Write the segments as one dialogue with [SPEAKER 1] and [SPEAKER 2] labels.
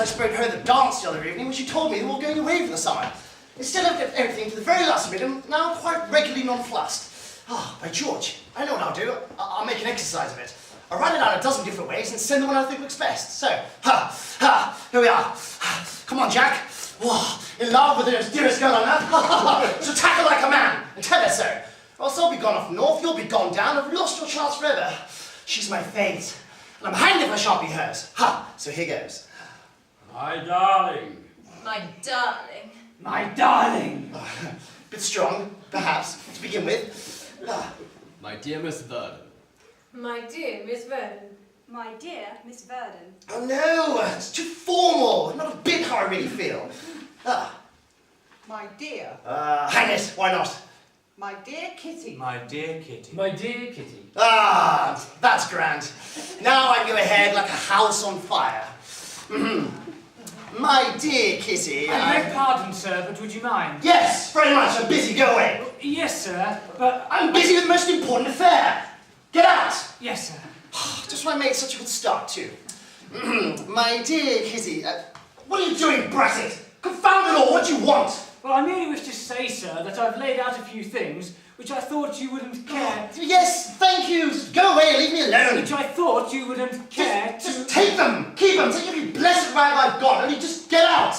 [SPEAKER 1] I spoke to her at the dance the other evening when she told me they were all going away for the summer. Instead, I've kept everything to the very last minute and now I'm quite regularly nonplussed. Ah, by George, I know what I'll do. I'll make an exercise of it. I'll write it out a dozen different ways and send the one I think looks best. So, here we are. Come on, Jack. Whoa, in love with the dearest girl on earth. So tackle like a man and tell her so. Or else I'll be gone off north, you'll be gone down, I've lost your chance forever. She's my fate, and I'm hanged if I shan't be hers. So here goes.
[SPEAKER 2] My darling.
[SPEAKER 3] My darling.
[SPEAKER 2] My darling.
[SPEAKER 1] Bit strong, perhaps, to begin with.
[SPEAKER 4] My dear Miss Verdon.
[SPEAKER 3] My dear Miss Vernon.
[SPEAKER 5] My dear Miss Verdon.
[SPEAKER 1] Oh no, it's too formal, not a bit how I really feel.
[SPEAKER 6] My dear.
[SPEAKER 1] Hang it, why not?
[SPEAKER 6] My dear Kitty.
[SPEAKER 2] My dear Kitty.
[SPEAKER 4] My dear Kitty.
[SPEAKER 1] That's grand. Now I can go ahead like a house on fire. My dear Kitty.
[SPEAKER 2] I beg pardon, sir, but would you mind?
[SPEAKER 1] Yes, very much. I'm busy. Go away.
[SPEAKER 2] Yes, sir, but...
[SPEAKER 1] I'm busy with the most important affair. Get out.
[SPEAKER 2] Yes, sir.
[SPEAKER 1] Just when I made such a good start, too. My dear Kitty, what are you doing, Brattet? Confound it all, what do you want?
[SPEAKER 2] Well, I merely wish to say, sir, that I've laid out a few things which I thought you wouldn't care...
[SPEAKER 1] Yes, thank you. Go away, leave me alone.
[SPEAKER 2] Which I thought you wouldn't care
[SPEAKER 1] Just take them. Keep them. Take every blessed rag I've got. Only just get out.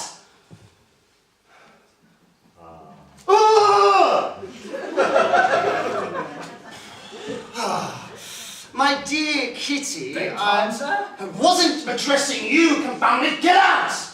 [SPEAKER 1] My dear Kitty,
[SPEAKER 2] sir?
[SPEAKER 1] I wasn't addressing you, confound it. Get out.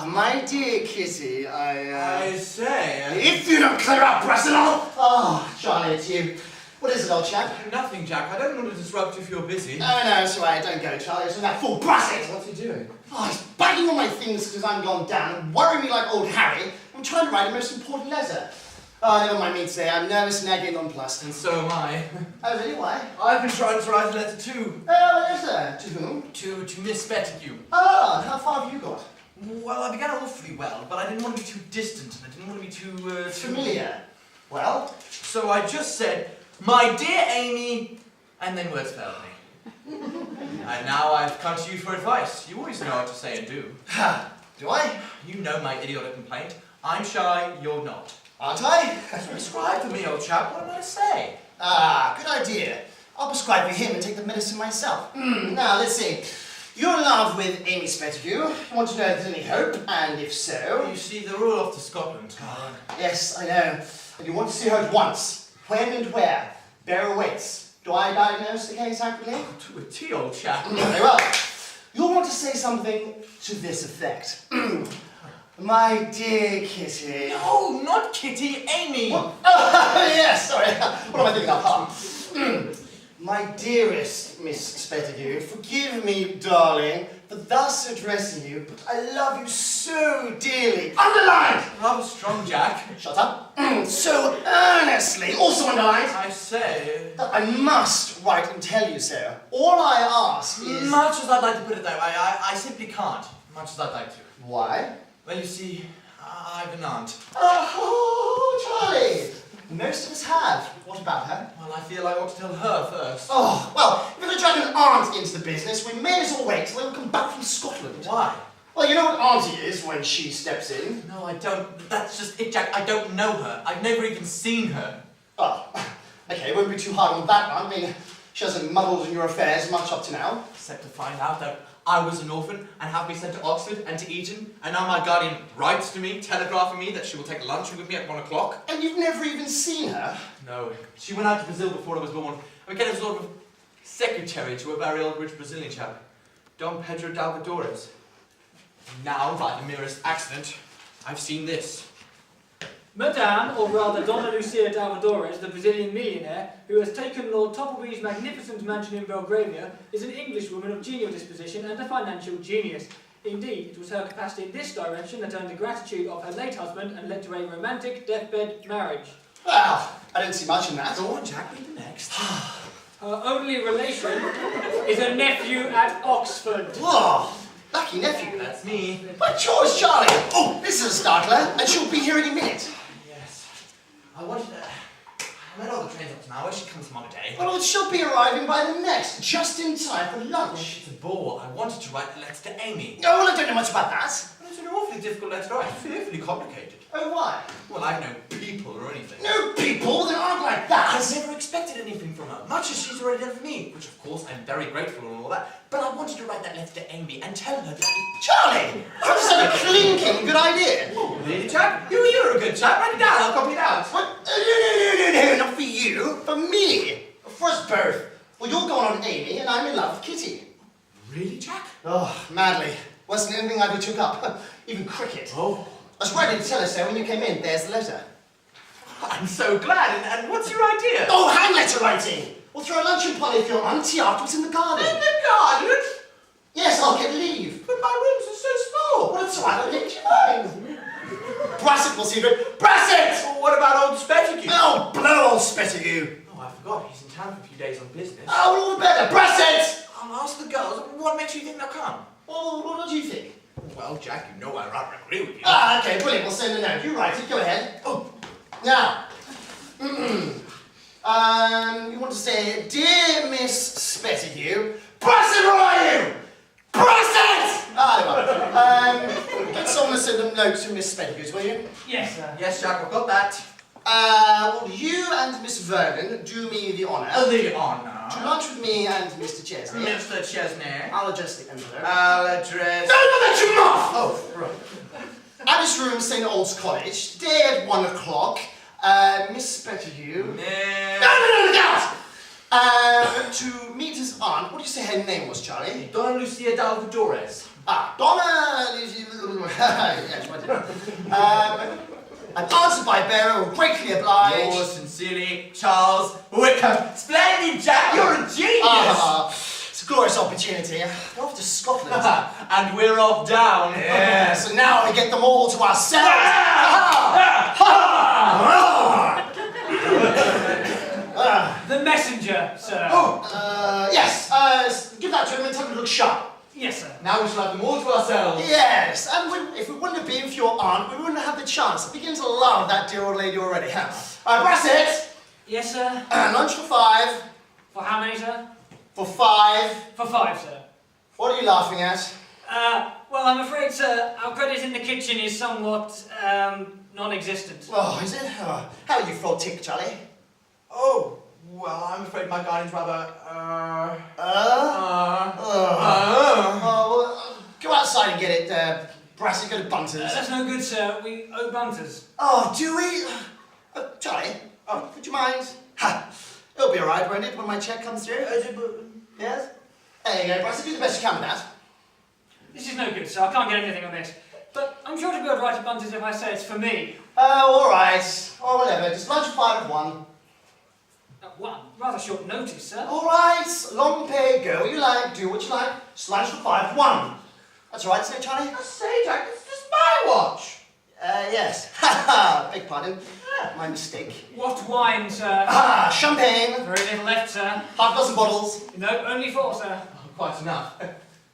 [SPEAKER 1] My dear Kitty,
[SPEAKER 4] I say...
[SPEAKER 1] If you don't clear up, Brasenol! Charlie, it's you. What is it, old chap?
[SPEAKER 4] Nothing, Jack. I don't want to disrupt you if you're busy.
[SPEAKER 1] No, it's all right. Don't go, Charlie. It's that fool Brassett.
[SPEAKER 4] What's he doing?
[SPEAKER 1] He's bagging all my things because I'm gone down and worrying me like old Harry. I'm trying to write a most important letter. Never mind me today. I'm nervous, nagging, nonplussed.
[SPEAKER 4] And so am I.
[SPEAKER 1] Oh, really? Why?
[SPEAKER 4] I've been trying to write a letter too.
[SPEAKER 1] Oh, what is there? To whom?
[SPEAKER 4] To Miss Pettigrew.
[SPEAKER 1] How far have you got?
[SPEAKER 4] Well, I began awfully well, but I didn't want to be too distant, and I didn't want to be too...
[SPEAKER 1] Familiar. Well?
[SPEAKER 4] So I just said, my dear Amy, and then words failed me. And now I've come to you for advice. You always know what to say and do.
[SPEAKER 1] Do I?
[SPEAKER 4] You know my idiotic complaint. I'm shy, you're not.
[SPEAKER 1] Aren't I?
[SPEAKER 4] So prescribe for me, old chap. What am I to say?
[SPEAKER 1] Good idea. I'll prescribe for him and take the medicine myself. Now, let's see. You're in love with Amy Pettigrew. You want to know if there's any hope, and if so...
[SPEAKER 4] You see, they're all off to Scotland.
[SPEAKER 1] Yes, I know. And you want to see her at once. When and where? Bearer waits. Do I diagnose the case accurately?
[SPEAKER 4] To a T, old chap.
[SPEAKER 1] Very well. You'll want to say something to this effect. My dear Kitty...
[SPEAKER 4] No, not Kitty, Amy!
[SPEAKER 1] What? Oh, yes, sorry. What am I thinking of? My dearest Miss Pettigrew, forgive me, darling, for thus addressing you, but I love you so dearly. Underlined!
[SPEAKER 4] Rather strong, Jack.
[SPEAKER 1] Shut up. So earnestly, also underlined.
[SPEAKER 4] I say...
[SPEAKER 1] That I must write and tell you so. All I ask is...
[SPEAKER 4] Much as I'd like to put it that way, I simply can't. Much as I'd like to.
[SPEAKER 1] Why?
[SPEAKER 4] Well, you see, I've an aunt.
[SPEAKER 1] Oh, Charlie! Most of us have. What about her?
[SPEAKER 4] Well, I feel I ought to tell her first.
[SPEAKER 1] Oh, well, if we're going to drag an aunt into the business, we may as well wait till they come back from Scotland.
[SPEAKER 4] Why?
[SPEAKER 1] Well, you know what auntie is when she steps in?
[SPEAKER 4] No, I don't. That's just it, Jack. I don't know her. I've never even seen her.
[SPEAKER 1] Oh, okay, won't be too hard on that one. I mean, she hasn't muddled in your affairs much up to now.
[SPEAKER 4] Except to find out that I was an orphan and have me sent to Oxford and to Eton, and now my guardian writes to me, telegraphing me that she will take luncheon with me at 1 o'clock.
[SPEAKER 1] And you've never even seen her?
[SPEAKER 4] No. She went out to Brazil before I was born. I became a sort of secretary to a very old rich Brazilian chap, Dom Pedro Dalvadores. Now, by the merest accident, I've seen this.
[SPEAKER 2] Madame, or rather Donna Lucia Dalvadores, the Brazilian millionaire, who has taken Lord Toppleby's magnificent mansion in Belgravia, is an Englishwoman of genial disposition and a financial genius. Indeed, it was her capacity in this direction that earned the gratitude of her late husband and led to a romantic deathbed marriage.
[SPEAKER 1] Well, I don't see much in that.
[SPEAKER 4] Go on, Jack, read the next.
[SPEAKER 2] Her only relation is a nephew at Oxford.
[SPEAKER 1] Oh, lucky nephew.
[SPEAKER 4] That's me.
[SPEAKER 1] By George, Charlie! Oh, this is a startler, and she'll be here any minute.
[SPEAKER 4] Yes. I wanted to... I met all the trains up to now. Where she comes from on a day.
[SPEAKER 1] Well, she'll be arriving by the next, just in time for lunch.
[SPEAKER 4] It's a bore. I wanted to write a letter to Amy.
[SPEAKER 1] Oh, well, I don't know much about that.
[SPEAKER 4] But it's an awfully difficult letter to write. Fearfully complicated.
[SPEAKER 1] Oh, why?
[SPEAKER 4] Well, I've no people or anything.
[SPEAKER 1] No people that aren't like that.
[SPEAKER 4] I've never expected anything from her, much as she's already done for me, which of course I'm very grateful and all that. But I wanted to write that letter to Amy and tell her that.
[SPEAKER 1] Charlie! That's such a clinking good idea.
[SPEAKER 4] Oh, really, chap? You're a good chap. Write it down. I'll copy it out.
[SPEAKER 1] What? No, not for you. For me. For us both. Well, you're going on Amy and I'm in love with Kitty.
[SPEAKER 4] Really, Jack?
[SPEAKER 1] Oh, madly. Wasn't anything I ever took up. Even cricket.
[SPEAKER 4] Oh.
[SPEAKER 1] I was ready to tell her so when you came in. There's the letter.
[SPEAKER 4] I'm so glad. And what's your idea?
[SPEAKER 1] Oh, hang letter writing. We'll throw a luncheon party for your auntie afterwards in the garden.
[SPEAKER 4] In the garden?
[SPEAKER 1] Yes, I'll get leave.
[SPEAKER 4] But my rooms are so small.
[SPEAKER 1] Well, it's all right. I'll get you mine. Brassett will see to it. Brassett!
[SPEAKER 4] Well, what about old Spettigue?
[SPEAKER 1] Oh, blow old Spettigue.
[SPEAKER 4] Oh, I forgot. He's in town for a few days on business.
[SPEAKER 1] Oh, well, all the better. Brassett!
[SPEAKER 4] I'll ask the girls. What makes you think they'll come?
[SPEAKER 1] Well, what do you think?
[SPEAKER 4] Well, Jack, you know I rather agree with you.
[SPEAKER 1] Ah, okay, brilliant. We'll send a note. You write it. Go ahead. Oh, now. You want to say, Dear Miss Spettigue, Brassett, where are you? Brassett! Ah, there you are. Get someone to send a note to Miss Spettigue, will you?
[SPEAKER 2] Yes, sir.
[SPEAKER 4] Yes, Jack, I've got that.
[SPEAKER 1] Well, you and Miss Vernon do me the honour
[SPEAKER 4] The honour.
[SPEAKER 1] to lunch with me and Mr. Chesney.
[SPEAKER 4] Mr. Chesney.
[SPEAKER 1] I'll address the envelope.
[SPEAKER 4] I'll address...
[SPEAKER 1] No, that's your mouth! Oh, right. At his room, St. Old's College, today at 1 o'clock, Miss Spettigue... No, look out! To meet his aunt, what do you say her name was, Charlie?
[SPEAKER 4] Donna Lucia Dalvadores.
[SPEAKER 1] Ah, Donna... Yes, an answer by bearer, will greatly oblige.
[SPEAKER 4] Yours sincerely, Charles Wickham. Splendid, Jack! You're a genius!
[SPEAKER 1] Ah, it's a glorious opportunity. We're off to Scotland.
[SPEAKER 4] And we're off down.
[SPEAKER 1] Yeah, so now we get them all to ourselves.
[SPEAKER 2] The messenger, sir.
[SPEAKER 1] Yes, give that to him and tell him to look sharp.
[SPEAKER 2] Yes, sir.
[SPEAKER 4] Now we shall have them all to ourselves.
[SPEAKER 1] Yes, and if it wouldn't have been for your aunt, we wouldn't have had the chance. I begin to love that dear old lady already. Brassett,
[SPEAKER 2] Yes, sir.
[SPEAKER 1] lunch for 5.
[SPEAKER 2] For how many, sir?
[SPEAKER 1] For 5.
[SPEAKER 2] For 5, sir.
[SPEAKER 1] What are you laughing at?
[SPEAKER 2] Well, I'm afraid, sir, our credit in the kitchen is somewhat, non-existent.
[SPEAKER 1] Oh, is it? Oh, how are you for tick, Charlie?
[SPEAKER 4] Oh, well, I'm afraid my guardian's rather,
[SPEAKER 1] well, go outside and get it, Brassett, go to Bunter's.
[SPEAKER 2] That's no good, sir. We owe Bunters.
[SPEAKER 1] Oh, do we? Charlie, would you mind? Ha! It'll be alright, won't it, when my cheque comes through? Yes? There you go, Brassett, do the best you can with that.
[SPEAKER 2] This is no good, sir. I can't get anything on this. But I'm sure to be able to write to Bunters if I say it's for me.
[SPEAKER 1] Oh, alright. Or whatever, just lunch at 5 at 1.
[SPEAKER 2] 1. Rather short notice, sir.
[SPEAKER 1] Alright, long pay, go what you like, do what you like. Just lunch for 5 at 1. That's alright, isn't it, Charlie?
[SPEAKER 4] I say, Jack, it's just my watch.
[SPEAKER 1] Yes. Ha ha, beg pardon. My mistake.
[SPEAKER 2] What wine, sir?
[SPEAKER 1] Ah, champagne.
[SPEAKER 2] Very little left, sir.
[SPEAKER 1] Half dozen bottles.
[SPEAKER 2] No, only 4, sir.
[SPEAKER 4] Oh, quite enough.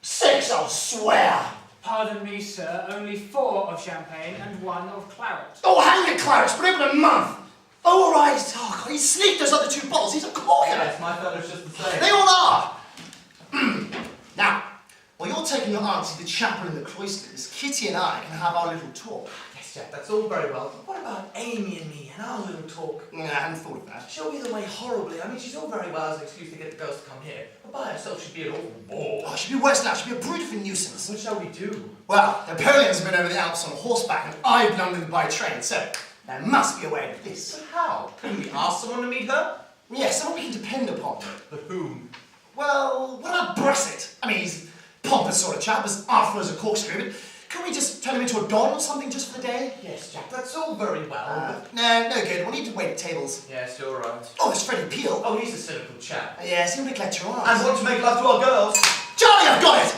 [SPEAKER 1] 6, I'll swear.
[SPEAKER 2] Pardon me, sir. Only 4 of champagne and 1 of claret.
[SPEAKER 1] Oh, hang the Clarence, but open a month. Oh, all right. Oh, God, he sneaked those other 2 bottles. He's a corker.
[SPEAKER 4] Yes, my fellow's just the same.
[SPEAKER 1] They all are. Now, while you're taking your aunt to the chapel in the cloisters, Kitty and I can have our little talk.
[SPEAKER 4] Yes, Jack, that's all very well. But what about Amy and me and our little talk?
[SPEAKER 1] I hadn't thought of that.
[SPEAKER 4] She'll be away horribly. I mean, she's all very well as an excuse to get the girls to come here. But by herself, she'd be an awful bore.
[SPEAKER 1] Oh, she'd be worse now. She'd be a brute of a nuisance.
[SPEAKER 4] What shall we do?
[SPEAKER 1] Well, Napoleon's been over the Alps on horseback and I've London by train, so there must be a way of this.
[SPEAKER 4] But how? Can we ask someone to meet her?
[SPEAKER 1] Yes, someone we can depend upon.
[SPEAKER 4] But whom?
[SPEAKER 1] Well, what about Brassett? I mean, he's a pompous sort of chap, as artful as a corkscrew, but couldn't we just turn him into a don or something just for the day?
[SPEAKER 4] Yes, Jack, that's all very well.
[SPEAKER 1] No good. We'll need to wait at tables.
[SPEAKER 4] Yes, you're right.
[SPEAKER 1] Oh, there's Freddie Peel.
[SPEAKER 4] Oh, he's a cynical chap.
[SPEAKER 1] Yes, he'll neglect your arms.
[SPEAKER 4] And want to make love to our girls.
[SPEAKER 1] Charlie, I've got it!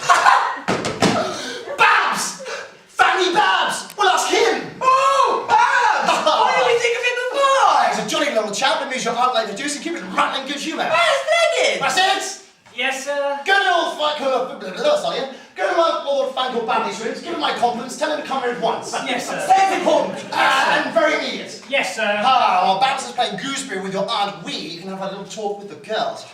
[SPEAKER 1] Babs! Fanny Babs! We'll ask him!
[SPEAKER 4] Oh, Babs! Why didn't we think of him before?
[SPEAKER 1] He's a jolly little chap, amuse your aunt like the deuce and keep it rattling good humour.
[SPEAKER 4] Splendid!
[SPEAKER 1] Brassett!
[SPEAKER 2] Yes, sir.
[SPEAKER 1] Go to old Go to Lord Fangle Babley's rooms, give him my compliments, tell him to come here at once.
[SPEAKER 2] Yes, sir.
[SPEAKER 4] Very important.
[SPEAKER 1] And very immediate.
[SPEAKER 2] Yes, sir.
[SPEAKER 1] Ah, while Babs is playing gooseberry with your Aunt Wee, you can have a little talk with the girls.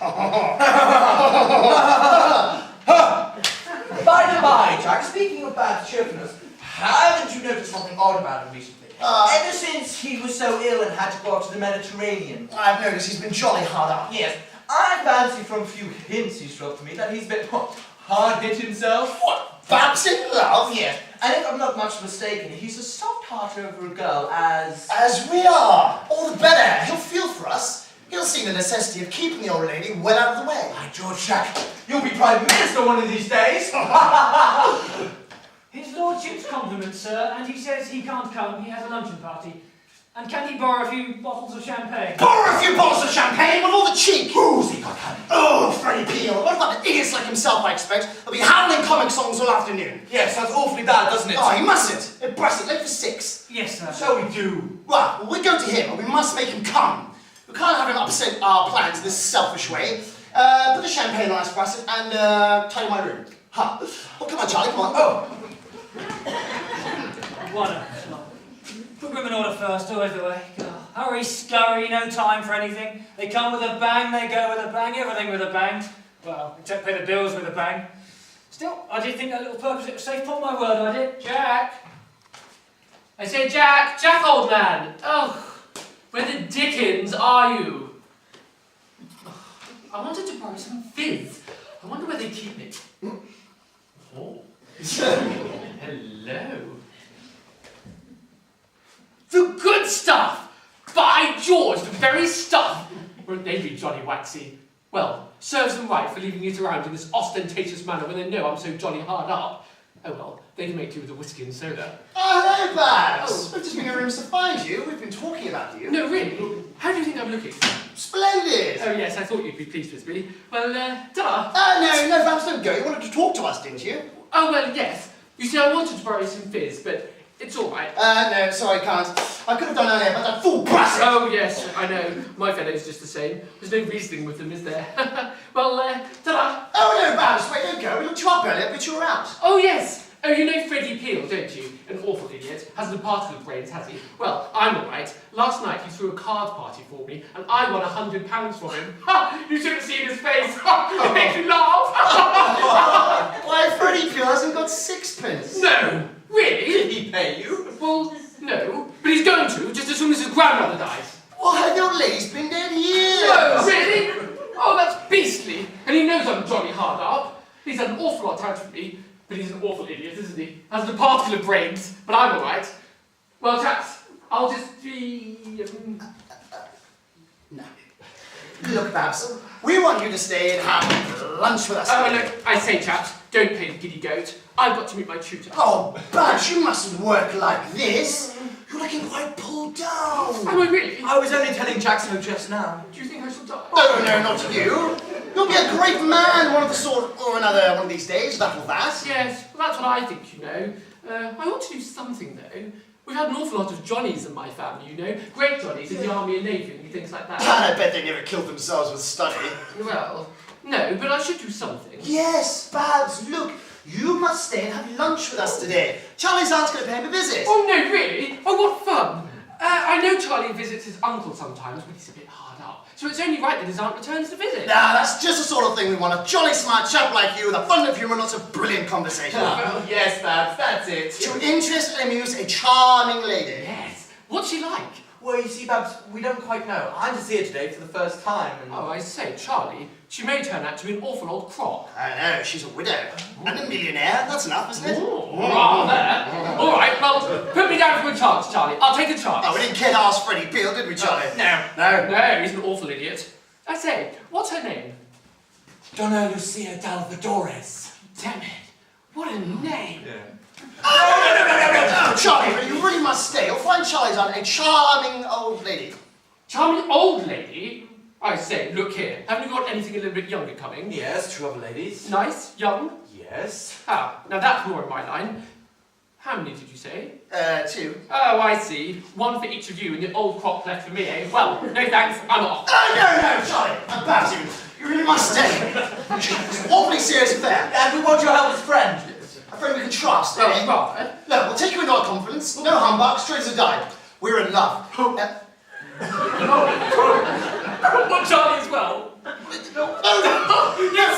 [SPEAKER 4] By the by, Jack, speaking of bad cheerfulness, haven't you noticed something odd about him recently? Ever since he was so ill and had to go out to the Mediterranean.
[SPEAKER 1] I've noticed he's been jolly hard up.
[SPEAKER 4] Yes, I fancy from a few hints he's dropped to me that he's a bit hard hit himself.
[SPEAKER 1] What? Babs in love?
[SPEAKER 4] Yes, and if I'm not much mistaken, he's as soft-hearted over a girl as...
[SPEAKER 1] As we are. All the better. He'll feel for us. He'll see the necessity of keeping the old lady well out of the way.
[SPEAKER 4] By George, Jack, you'll be Prime Minister one of these days.
[SPEAKER 2] His lordship's compliments, sir, and he says he can't come. He has a luncheon party. And can he borrow a few bottles of champagne?
[SPEAKER 1] Borrow a few bottles of champagne with all the cheek!
[SPEAKER 4] Who's he got coming?
[SPEAKER 1] Oh, Freddie Peel. What about idiots like himself, I expect? They'll be howling comic songs all afternoon.
[SPEAKER 4] Yes, that's awfully bad, doesn't it?
[SPEAKER 1] Oh, he mustn't. It busted late for 6.
[SPEAKER 2] Yes, sir.
[SPEAKER 4] So we do.
[SPEAKER 1] Well, we go to him, and we must make him come. We can't have him upset our plans in this selfish way. Put the champagne on ice, Brassett, and tidy my room. Ha. Oh, come on, Charlie, come on. Oh.
[SPEAKER 2] What a put room in order first, always the way. Oh, hurry, scurry, no time for anything. They come with a bang, they go with a bang, everything with a bang. Well, except pay the bills with a bang. Still, I did think that little purpose it was safe, put my word, I did. Jack! I say, Jack! Jack, old man! Oh, where the dickens are you? I wanted to borrow some fizz. I wonder where they keep it. Oh. Hello. The good stuff! By George, the very stuff! Won't they be jolly waxy? Well, serves them right for leaving it around in this ostentatious manner when they know I'm so jolly hard up. Oh well, they can make do with the whiskey and soda.
[SPEAKER 1] Oh, hello, Babs.
[SPEAKER 2] Oh.
[SPEAKER 1] We've just been in rooms to find you. We've been talking about you.
[SPEAKER 2] No, really? How do you think I'm looking?
[SPEAKER 1] Splendid.
[SPEAKER 2] Oh yes, I thought you'd be pleased with me. Well, ta-da!
[SPEAKER 1] No, Babs, don't go. You wanted to talk to us, didn't you?
[SPEAKER 2] Oh, well, yes. You see, I wanted to borrow some fizz, but it's all right.
[SPEAKER 1] No, sorry, can't. I could have done earlier, but that fool Brassett.
[SPEAKER 2] Oh, yes, I know. My fellow's just the same. There's no reasoning with them, is there? Well, ta-da!
[SPEAKER 1] Oh, no, Babs, wait, don't go. We looked you up earlier, but you were out.
[SPEAKER 2] Oh, yes! Oh, you know Freddie Peel, don't you? An awful idiot. Hasn't a particle of brains, has he? Well, I'm all right. Last night he threw a card party for me, and I won £100 from him. Ha! You should have seen his face. It makes me laugh.
[SPEAKER 1] Why, Freddie Peel hasn't got 6p.
[SPEAKER 2] No! Really?
[SPEAKER 4] Did he pay you?
[SPEAKER 2] Well, no. But he's going to, just as soon as his grandmother dies.
[SPEAKER 1] Why, your lady's been dead years.
[SPEAKER 2] No, really? Oh, that's beastly. And he knows I'm jolly hard up. He's had an awful lot out for me. But he's an awful idiot, isn't he? Hasn't a particle of brains, but I'm all right. Well, chaps, I'll just be...
[SPEAKER 1] No. Look, Babs, we want you to stay and have lunch with us.
[SPEAKER 2] Oh, look, I say, chaps, don't play the giddy goat. I've got to meet my tutor.
[SPEAKER 1] Oh, Babs, you mustn't work like this. You're looking quite pulled down.
[SPEAKER 2] Am I really?
[SPEAKER 4] I was only telling Jack so just now.
[SPEAKER 2] Do you think I shall die?
[SPEAKER 1] No, not you. You'll be a great man one of the sort or another one of these days, that or that.
[SPEAKER 2] Yes, well, that's what I think, you know. I ought to do something, though. We've had an awful lot of Johnnies in my family, you know. Great Johnnies in the army and navy and things like that.
[SPEAKER 1] And I bet they never killed themselves with study.
[SPEAKER 2] Well, no, but I should do something.
[SPEAKER 1] Yes, Babs, look, you must stay and have lunch with us today. Charlie's aunt's going to pay him a visit.
[SPEAKER 2] Oh, no, really? Oh, what fun! I know Charlie visits his uncle sometimes, but he's a bit hard up. So it's only right that his aunt returns to visit.
[SPEAKER 1] Nah, that's just the sort of thing we want. A jolly smart chap like you with a fund of humour and lots of brilliant conversation.
[SPEAKER 4] Oh, yes, Babs, that's it.
[SPEAKER 1] To interest and amuse a charming lady.
[SPEAKER 2] Yes. What's she like?
[SPEAKER 4] Well, you see, Babs, we don't quite know. I'm to see her today for the first time, and...
[SPEAKER 2] Oh, I say, Charlie, she may turn out to be an awful old crock.
[SPEAKER 1] I know, she's a widow. And a millionaire. That's enough, isn't it?
[SPEAKER 2] Rather. All right, well, put me down for a chance, Charlie. I'll take a chance.
[SPEAKER 1] Oh, we didn't care to ask Freddie Peel, did we, Charlie?
[SPEAKER 2] No, he's an awful idiot. I say, what's her name?
[SPEAKER 4] Donna Lucia Dalvadores.
[SPEAKER 2] Damn it. What a name.
[SPEAKER 4] Yeah.
[SPEAKER 1] Oh, Charlie, you really must stay. You'll find Charlie's aunt a charming old lady.
[SPEAKER 2] Charming old lady? I say, look here. Haven't you got anything a little bit younger coming?
[SPEAKER 4] Yes, 2 other ladies.
[SPEAKER 2] Nice, young?
[SPEAKER 4] Yes.
[SPEAKER 2] Ah, now that's more in my line. How many did you say?
[SPEAKER 1] 2.
[SPEAKER 2] Oh, I see. 1 for each of you and the old crop left for me, eh? Well, no thanks, I'm off.
[SPEAKER 1] Oh, no, Charlie. Babs, you really must stay. It's an awfully serious affair.
[SPEAKER 4] And we want your help as friend.
[SPEAKER 1] A friend we can trust,
[SPEAKER 2] Well,
[SPEAKER 1] eh?
[SPEAKER 2] rather.
[SPEAKER 1] Look, we'll take you into our confidence. No humbug, straight as a die. We're in love.
[SPEAKER 7] Well, Charlie as well. You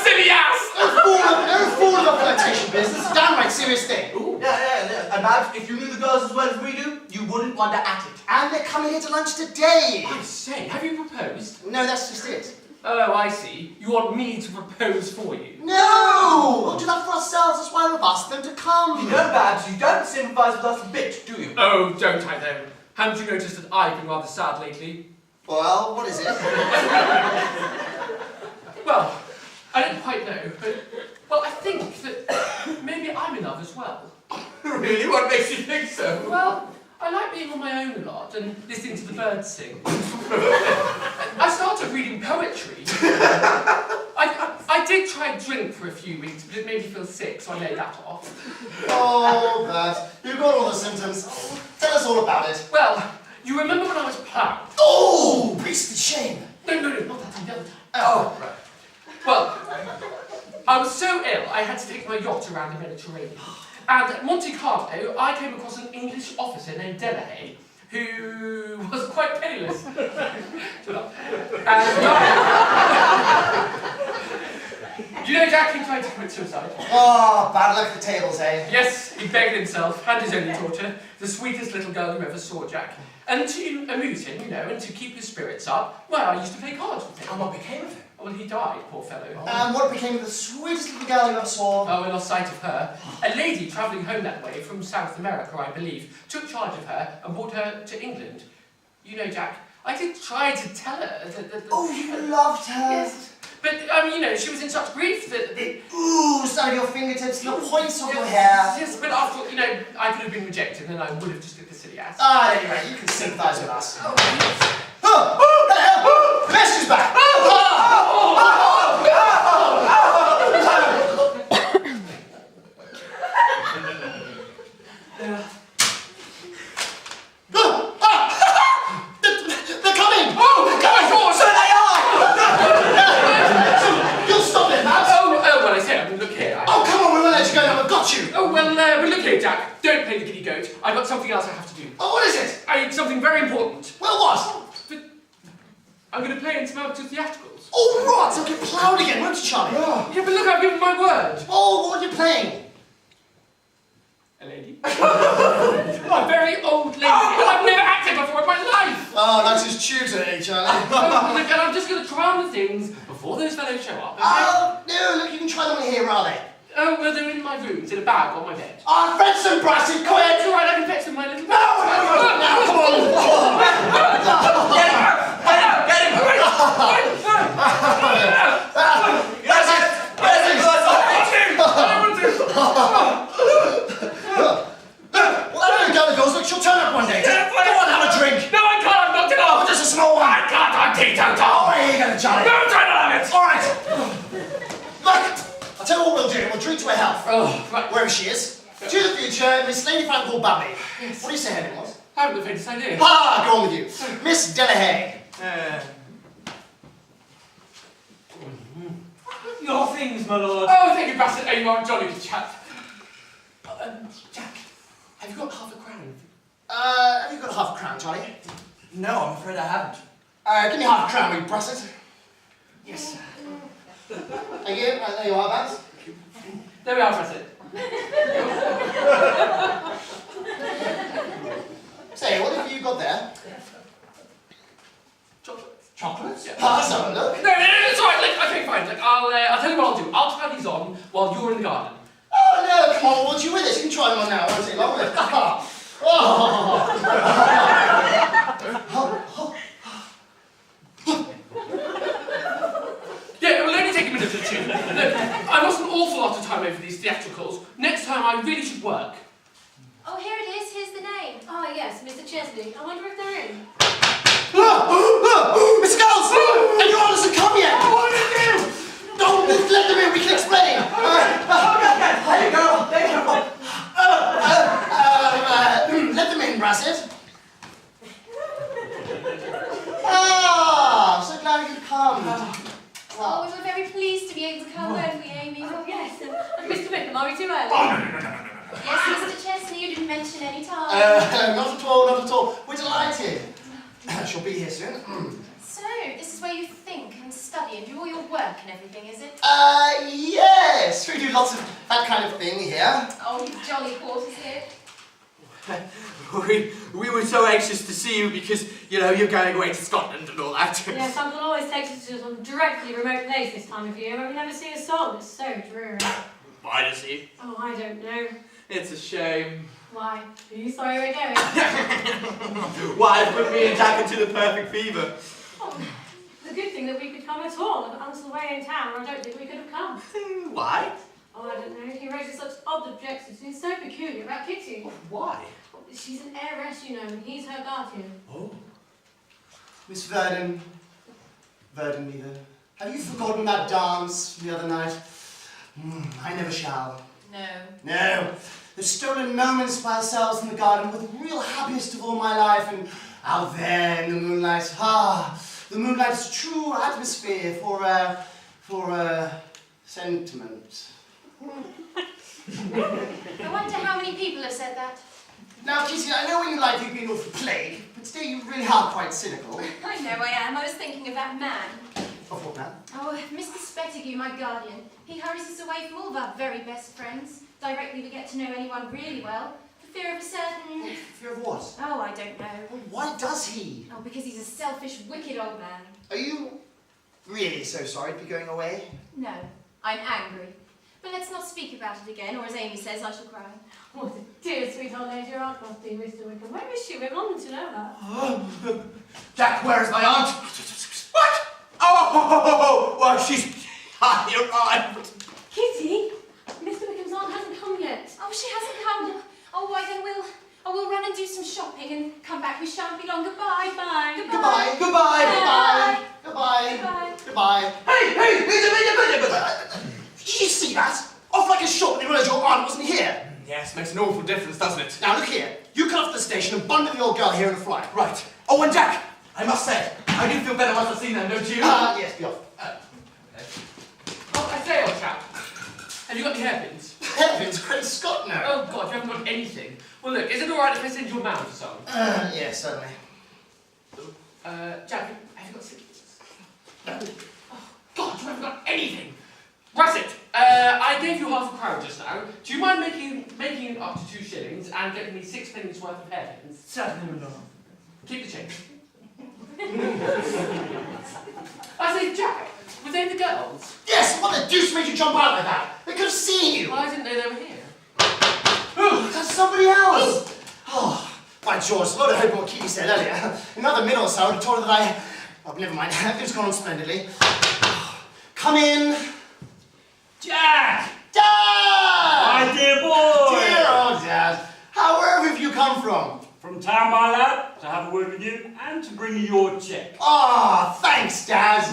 [SPEAKER 7] silly ass!
[SPEAKER 1] No fool of a flirtation business. It's a downright serious thing.
[SPEAKER 4] Yeah. And Babs, if you knew the girls as well as we do, you wouldn't wonder at it.
[SPEAKER 1] And they're coming here to lunch today.
[SPEAKER 7] I say, have you proposed?
[SPEAKER 1] No, that's just it.
[SPEAKER 7] Oh, I see. You want me to propose for you?
[SPEAKER 1] No! We'll do that for ourselves. That's why we've asked them to come.
[SPEAKER 4] You know, Babs, you don't sympathise with us a bit, do you?
[SPEAKER 7] Oh, don't I though? Haven't you noticed that I've been rather sad lately?
[SPEAKER 1] Well, what is it?
[SPEAKER 7] Well, I don't quite know, but, well, I think that maybe I'm in love as well.
[SPEAKER 4] Really? What makes you think so?
[SPEAKER 7] Well, I like being on my own a lot and listening to the birds sing. I started reading poetry. I did try and drink for a few weeks, but it made me feel sick, so I laid that off.
[SPEAKER 1] Oh, that. You've got all the symptoms. Tell us all about it.
[SPEAKER 7] Well, you remember when I was ploughed?
[SPEAKER 1] Oh, beastly shame.
[SPEAKER 7] No, not that time, the other time.
[SPEAKER 1] Oh,
[SPEAKER 7] Right. Well, I was so ill, I had to take my yacht around the Mediterranean. And at Monte Carlo, I came across an English officer named Delahaye, who was quite penniless. Shut up. And you know Jack, he tried to commit suicide.
[SPEAKER 1] Oh, bad luck at the tables, eh?
[SPEAKER 7] Yes, he begged himself and his only daughter, the sweetest little girl you ever saw, Jack. And to amuse him, you know, and to keep his spirits up, well, I used to play cards with him.
[SPEAKER 4] And what became of him?
[SPEAKER 7] Well, he died, poor fellow.
[SPEAKER 1] And what became of the sweetest little girl you ever saw?
[SPEAKER 7] Oh, I lost sight of her. A lady travelling home that way from South America, I believe, took charge of her and brought her to England. You know, Jack, I did try to tell her that...
[SPEAKER 1] Oh, you loved her.
[SPEAKER 7] Yes. But, you know, she was in such grief that...
[SPEAKER 1] It oozed out of your fingertips and the points of your hair.
[SPEAKER 7] Yes, but after all, you know, I could have been rejected and I would have just been the silly ass.
[SPEAKER 1] Ah, anyway, you can sympathise with us.
[SPEAKER 7] Oh, yes.
[SPEAKER 1] Oh, the master's back! They're coming!
[SPEAKER 7] Oh, my God!
[SPEAKER 1] So they are! You'll stop it, Matt!
[SPEAKER 7] Oh, well, I say, I mean, look here.
[SPEAKER 1] Oh, come on, we won't let you go now, I've got you!
[SPEAKER 7] Oh, well, but look here, Jack. Don't play the giddy goat. I've got something else I have to do.
[SPEAKER 1] Oh, what is it?
[SPEAKER 7] Something very important.
[SPEAKER 1] Well, what?
[SPEAKER 7] But I'm going to play in some amateur theatricals.
[SPEAKER 1] Oh, right, so get ploughed again, won't you, Charlie?
[SPEAKER 7] Yeah, but look, I've given my word.
[SPEAKER 1] Oh, what are you playing?
[SPEAKER 7] A lady? A very old lady. I've never acted before in my life.
[SPEAKER 1] Oh, that's his tutor, eh, Charlie?
[SPEAKER 7] Oh, look, and I'm just going to try on the things before those fellows show up. Okay?
[SPEAKER 1] Oh, no, look, you can try them on here, are they?
[SPEAKER 7] Oh, well, they're in my rooms, in a bag on my bed.
[SPEAKER 1] Ah, fetch them, Brassy, go
[SPEAKER 7] It's
[SPEAKER 1] ahead!
[SPEAKER 7] all right, I can fetch them, my little...
[SPEAKER 1] No, come on!
[SPEAKER 4] Get him!
[SPEAKER 1] Well, there goes, look, she'll turn up one day. Go on, have a drink.
[SPEAKER 7] No, I can't, I've knocked it off.
[SPEAKER 1] Just a small one.
[SPEAKER 7] I can't, I'm teetotal.
[SPEAKER 1] Oh, here you go, Charlie.
[SPEAKER 7] No, I'm trying to have it.
[SPEAKER 1] All right. Look, I'll tell you what we'll do. We'll drink to her health.
[SPEAKER 7] Oh, right.
[SPEAKER 1] Wherever she is. To the future, Miss Lady Frank called Babby.
[SPEAKER 7] Yes.
[SPEAKER 1] What do you say her name was?
[SPEAKER 7] I haven't the faintest idea.
[SPEAKER 1] Ah, go on with you. Miss Delahaye.
[SPEAKER 2] Your things, my lord.
[SPEAKER 7] Oh, thank you, Bassett. Oh, you are a jolly good chap. Jack, have you got half a crown?
[SPEAKER 1] Have you got half a crown, Charlie?
[SPEAKER 4] No, I'm afraid I haven't.
[SPEAKER 1] Give me half a crown, will you, Brassett? Yes. Thank you. There you are, Babs.
[SPEAKER 7] There we are, Bassett.
[SPEAKER 1] Say, what have you got there?
[SPEAKER 7] Chocolates.
[SPEAKER 1] Chocolates?
[SPEAKER 7] Yeah.
[SPEAKER 1] Ah, let's have a look.
[SPEAKER 7] No, it's all right. Look, okay, fine. Look, I'll tell you what I'll do. I'll try these on while you're in the garden.
[SPEAKER 1] Oh, no, come on, want you with us? You can try them on now. It won't take long, will it?
[SPEAKER 7] Yeah, it will only take a minute or two. Look, I lost an awful lot of time over these theatricals. Next time I really should work.
[SPEAKER 3] Oh, here it is. Here's the name. Oh, yes, Mr. Chesney. I wonder if they're in.
[SPEAKER 1] Miss Girls! And your honors have come yet! What did you do? Don't let them in, we can explain!
[SPEAKER 4] There you go, there you go.
[SPEAKER 1] Let them in, Brassett. Ah, so glad you could come.
[SPEAKER 3] Oh, we were very pleased to be able to come, weren't we, Amy? Oh, yes. And Mr. Wickham, are we too early?
[SPEAKER 1] Oh, no.
[SPEAKER 3] Yes, Mr. Chesney, you didn't mention any time.
[SPEAKER 1] Not at all, not at all. We're delighted. She'll be here soon.
[SPEAKER 3] So, this is where you think and study and do all your work and everything, is it?
[SPEAKER 1] Yes. We do lots of that kind of thing here.
[SPEAKER 3] Oh, you jolly quarters here.
[SPEAKER 4] We were so anxious to see you because, you know, you're going away to Scotland and all that.
[SPEAKER 8] Yes, Uncle always takes us to some directly remote place this time of year where we never see a soul. It's so dreary.
[SPEAKER 4] Why does he?
[SPEAKER 8] Oh, I don't know.
[SPEAKER 4] It's a shame.
[SPEAKER 8] Why? Are you sorry we're going?
[SPEAKER 4] Why put me and Jack into the perfect fever?
[SPEAKER 8] Oh, the good thing that we could come at all. If Uncle's away in town, or I don't think we could have come.
[SPEAKER 4] Why?
[SPEAKER 8] Oh, I don't know. He raises such odd objections. He's so peculiar about Kitty.
[SPEAKER 4] Why?
[SPEAKER 8] She's an heiress, you know, and he's her guardian.
[SPEAKER 4] Oh.
[SPEAKER 1] Miss Verdon. Verdon, neither. Have you forgotten that dance the other night? I never shall.
[SPEAKER 3] No.
[SPEAKER 1] No. The stolen moments by ourselves in the garden were the real happiest of all my life, and out there in the moonlight, the moonlight's true atmosphere for sentiment.
[SPEAKER 3] I wonder how many people have said that.
[SPEAKER 1] Now, Kitty, I know when you like you've been off the plague, but today you really are quite cynical.
[SPEAKER 3] I know I am. I was thinking of that man.
[SPEAKER 1] Of what man?
[SPEAKER 3] Oh, Mr. Spettigue, my guardian. He hurries us away from all of our very best friends. Directly we get to know anyone really well, for fear of a certain...
[SPEAKER 1] Fear of what?
[SPEAKER 3] Oh, I don't know.
[SPEAKER 1] Well, why does he?
[SPEAKER 3] Oh, because he's a selfish, wicked old man.
[SPEAKER 1] Are you really so sorry to be going away?
[SPEAKER 3] No, I'm angry. But let's not speak about it again, or as Amy says, I shall cry.
[SPEAKER 8] What a dear sweet old lady your aunt must be, Mr. Wickham. Where is she? We're longing to know that.
[SPEAKER 4] Jack, where is my aunt? What? Oh, well, she's arrived.
[SPEAKER 8] Kitty! Mr. Wickham's aunt hasn't come yet.
[SPEAKER 3] Oh, she hasn't come. Oh, why then we'll run and do some shopping and come back. We shan't be long. Goodbye.
[SPEAKER 8] Bye.
[SPEAKER 1] Goodbye. Goodbye. Goodbye. Goodbye.
[SPEAKER 3] Goodbye.
[SPEAKER 1] Goodbye. Hey! Did you see that? Off like a shot when you realised your aunt wasn't here.
[SPEAKER 4] Yes, makes an awful difference, doesn't it?
[SPEAKER 1] Now look here. You cut off the station and bundle the old girl here in a fly.
[SPEAKER 4] Right. Oh, and Jack, I must say, I do feel better once I've seen them, don't you?
[SPEAKER 1] Yes, be off.
[SPEAKER 7] Oh, I say, old chap, have you got any hairpins?
[SPEAKER 1] Heavens, Great Scott, no.
[SPEAKER 7] Oh, God, you haven't got anything. Well, look, is it all right if I send you a mound or something?
[SPEAKER 1] Yes, certainly.
[SPEAKER 7] Jack, have you got scissors? Oh, God, you haven't got anything. That's it. I gave you £0.50 just now. Do you mind making it up to 2 shillings and getting me 6 pennies worth of hairpins?
[SPEAKER 2] Certainly not.
[SPEAKER 7] Keep the change. I say, Jack, were they the girls?
[SPEAKER 1] Yes, what the deuce made you jump out like that? They could have seen you.
[SPEAKER 7] I didn't know they were here.
[SPEAKER 1] Oh, that's somebody else. Oh, by George, a lot of hope what Kitty said earlier. Another minute or so, I would have told her that oh, never mind. Everything's gone on splendidly. Come in.
[SPEAKER 2] Jack!
[SPEAKER 1] Dad!
[SPEAKER 2] My dear boy!
[SPEAKER 1] Dear old Dad. Where have you come from?
[SPEAKER 2] From town, my lad, to have a word with you and to bring you your cheque.
[SPEAKER 1] Ah, thanks, Dad.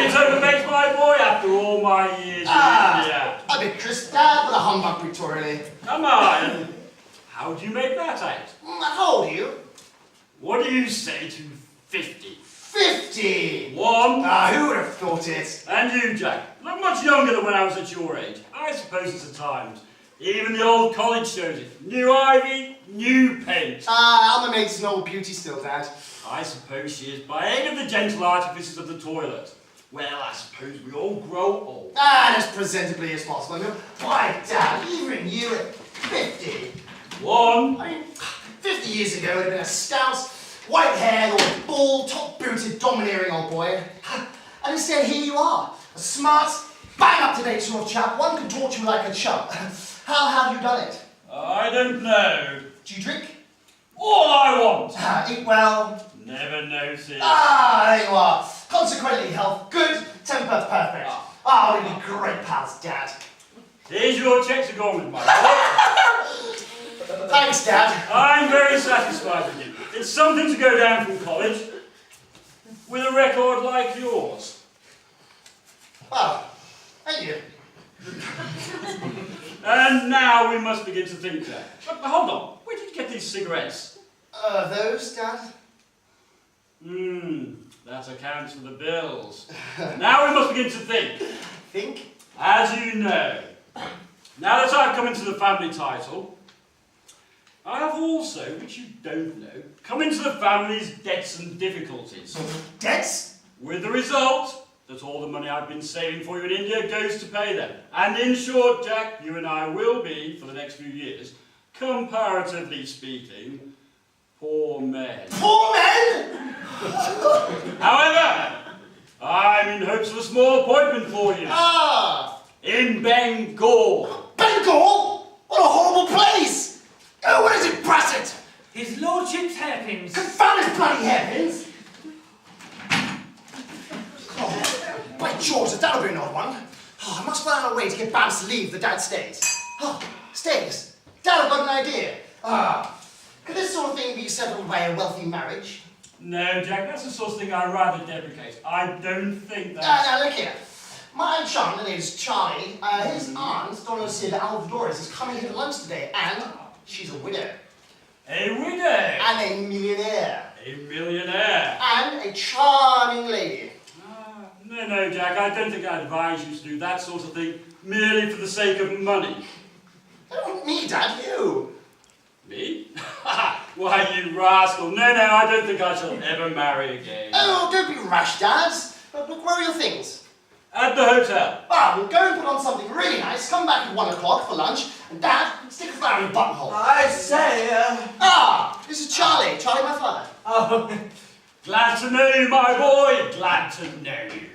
[SPEAKER 2] It's overbaked, my boy, after all my years in India.
[SPEAKER 1] A bit crisp, Dad, but a humbug pictorially.
[SPEAKER 2] Come on. How do you make that out?
[SPEAKER 1] How old are you?
[SPEAKER 2] What do you say to 50?
[SPEAKER 1] 50!
[SPEAKER 2] One.
[SPEAKER 1] Who would have thought it?
[SPEAKER 2] And you, Jack. Not much younger than when I was at your age. I suppose it's the times. Even the old college shows it. New ivy, new paint.
[SPEAKER 1] Alma Mate's an old beauty still, Dad.
[SPEAKER 2] I suppose she is by aid of the gentle artifices of the toilet. Well, I suppose we all grow old.
[SPEAKER 1] As presentably as possible. Why, Dad, even you at 50?
[SPEAKER 2] One.
[SPEAKER 1] I mean, 50 years ago, it would have been a stout, white-haired, or bald, top-booted, domineering old boy. And instead, here you are, a smart, bang-up-to-date sort of chap. One can talk to you like a chump. How have you done it?
[SPEAKER 2] I don't know.
[SPEAKER 1] Do you drink?
[SPEAKER 2] All I want.
[SPEAKER 1] Eat well.
[SPEAKER 2] Never noticed.
[SPEAKER 1] There you are. Consequently, health good, temper perfect. We'll be great pals, Dad.
[SPEAKER 2] Here's your cheque to go with, my boy.
[SPEAKER 1] Thanks, Dad.
[SPEAKER 2] I'm very satisfied with you. It's something to go down from college with a record like yours.
[SPEAKER 1] Well, thank you.
[SPEAKER 2] And now we must begin to think, Jack. But hold on, where did you get these cigarettes?
[SPEAKER 1] Those, Dad?
[SPEAKER 2] That accounts for the bills. Now we must begin to think.
[SPEAKER 1] Think?
[SPEAKER 2] As you know,
[SPEAKER 9] Now that I've come into the family title, I have also, which you don't know, come into the family's debts and difficulties.
[SPEAKER 1] Debts?
[SPEAKER 9] With the result that all the money I've been saving for you in India goes to pay them. And in short, Jack, you and I will be, for the next few years, comparatively speaking, poor men.
[SPEAKER 1] Poor men?
[SPEAKER 9] However, I'm in hopes of a small appointment for you.
[SPEAKER 1] Ah!
[SPEAKER 9] In Bengal.
[SPEAKER 1] Bengal? What a horrible place! Oh, what is it, Brassett?
[SPEAKER 2] His lordship's hairpins.
[SPEAKER 1] Confound his bloody hairpins! Oh, by George, that'll be an odd one. Oh, I must find out a way to get Babs to leave the dad stays. Oh, stays? Dad, I've got an idea. Could this sort of thing be settled by a wealthy marriage?
[SPEAKER 9] No, Jack, that's the sort of thing I rather deprecate. I don't think that...
[SPEAKER 1] Now, look here. My chum, the name's Charlie, his aunt, Donna Lucia Alvarez, is coming here to lunch today, and she's a widow.
[SPEAKER 9] A widow!
[SPEAKER 1] And a millionaire.
[SPEAKER 9] A millionaire!
[SPEAKER 1] And a charming lady.
[SPEAKER 9] No, Jack, I don't think I'd advise you to do that sort of thing merely for the sake of money.
[SPEAKER 1] Oh, me, Dad, you.
[SPEAKER 9] Me? Why, you rascal. No, I don't think I shall ever marry again.
[SPEAKER 1] Oh, don't be rash, Dad. Look, where are your things?
[SPEAKER 9] At the hotel.
[SPEAKER 1] We'll go and put on something really nice, come back at 1 o'clock for lunch, and Dad, stick a flower in your buttonhole.
[SPEAKER 4] I say,
[SPEAKER 1] This is Charlie. Charlie, my father.
[SPEAKER 4] Oh,
[SPEAKER 9] Glad to know you, my boy. Glad to know you.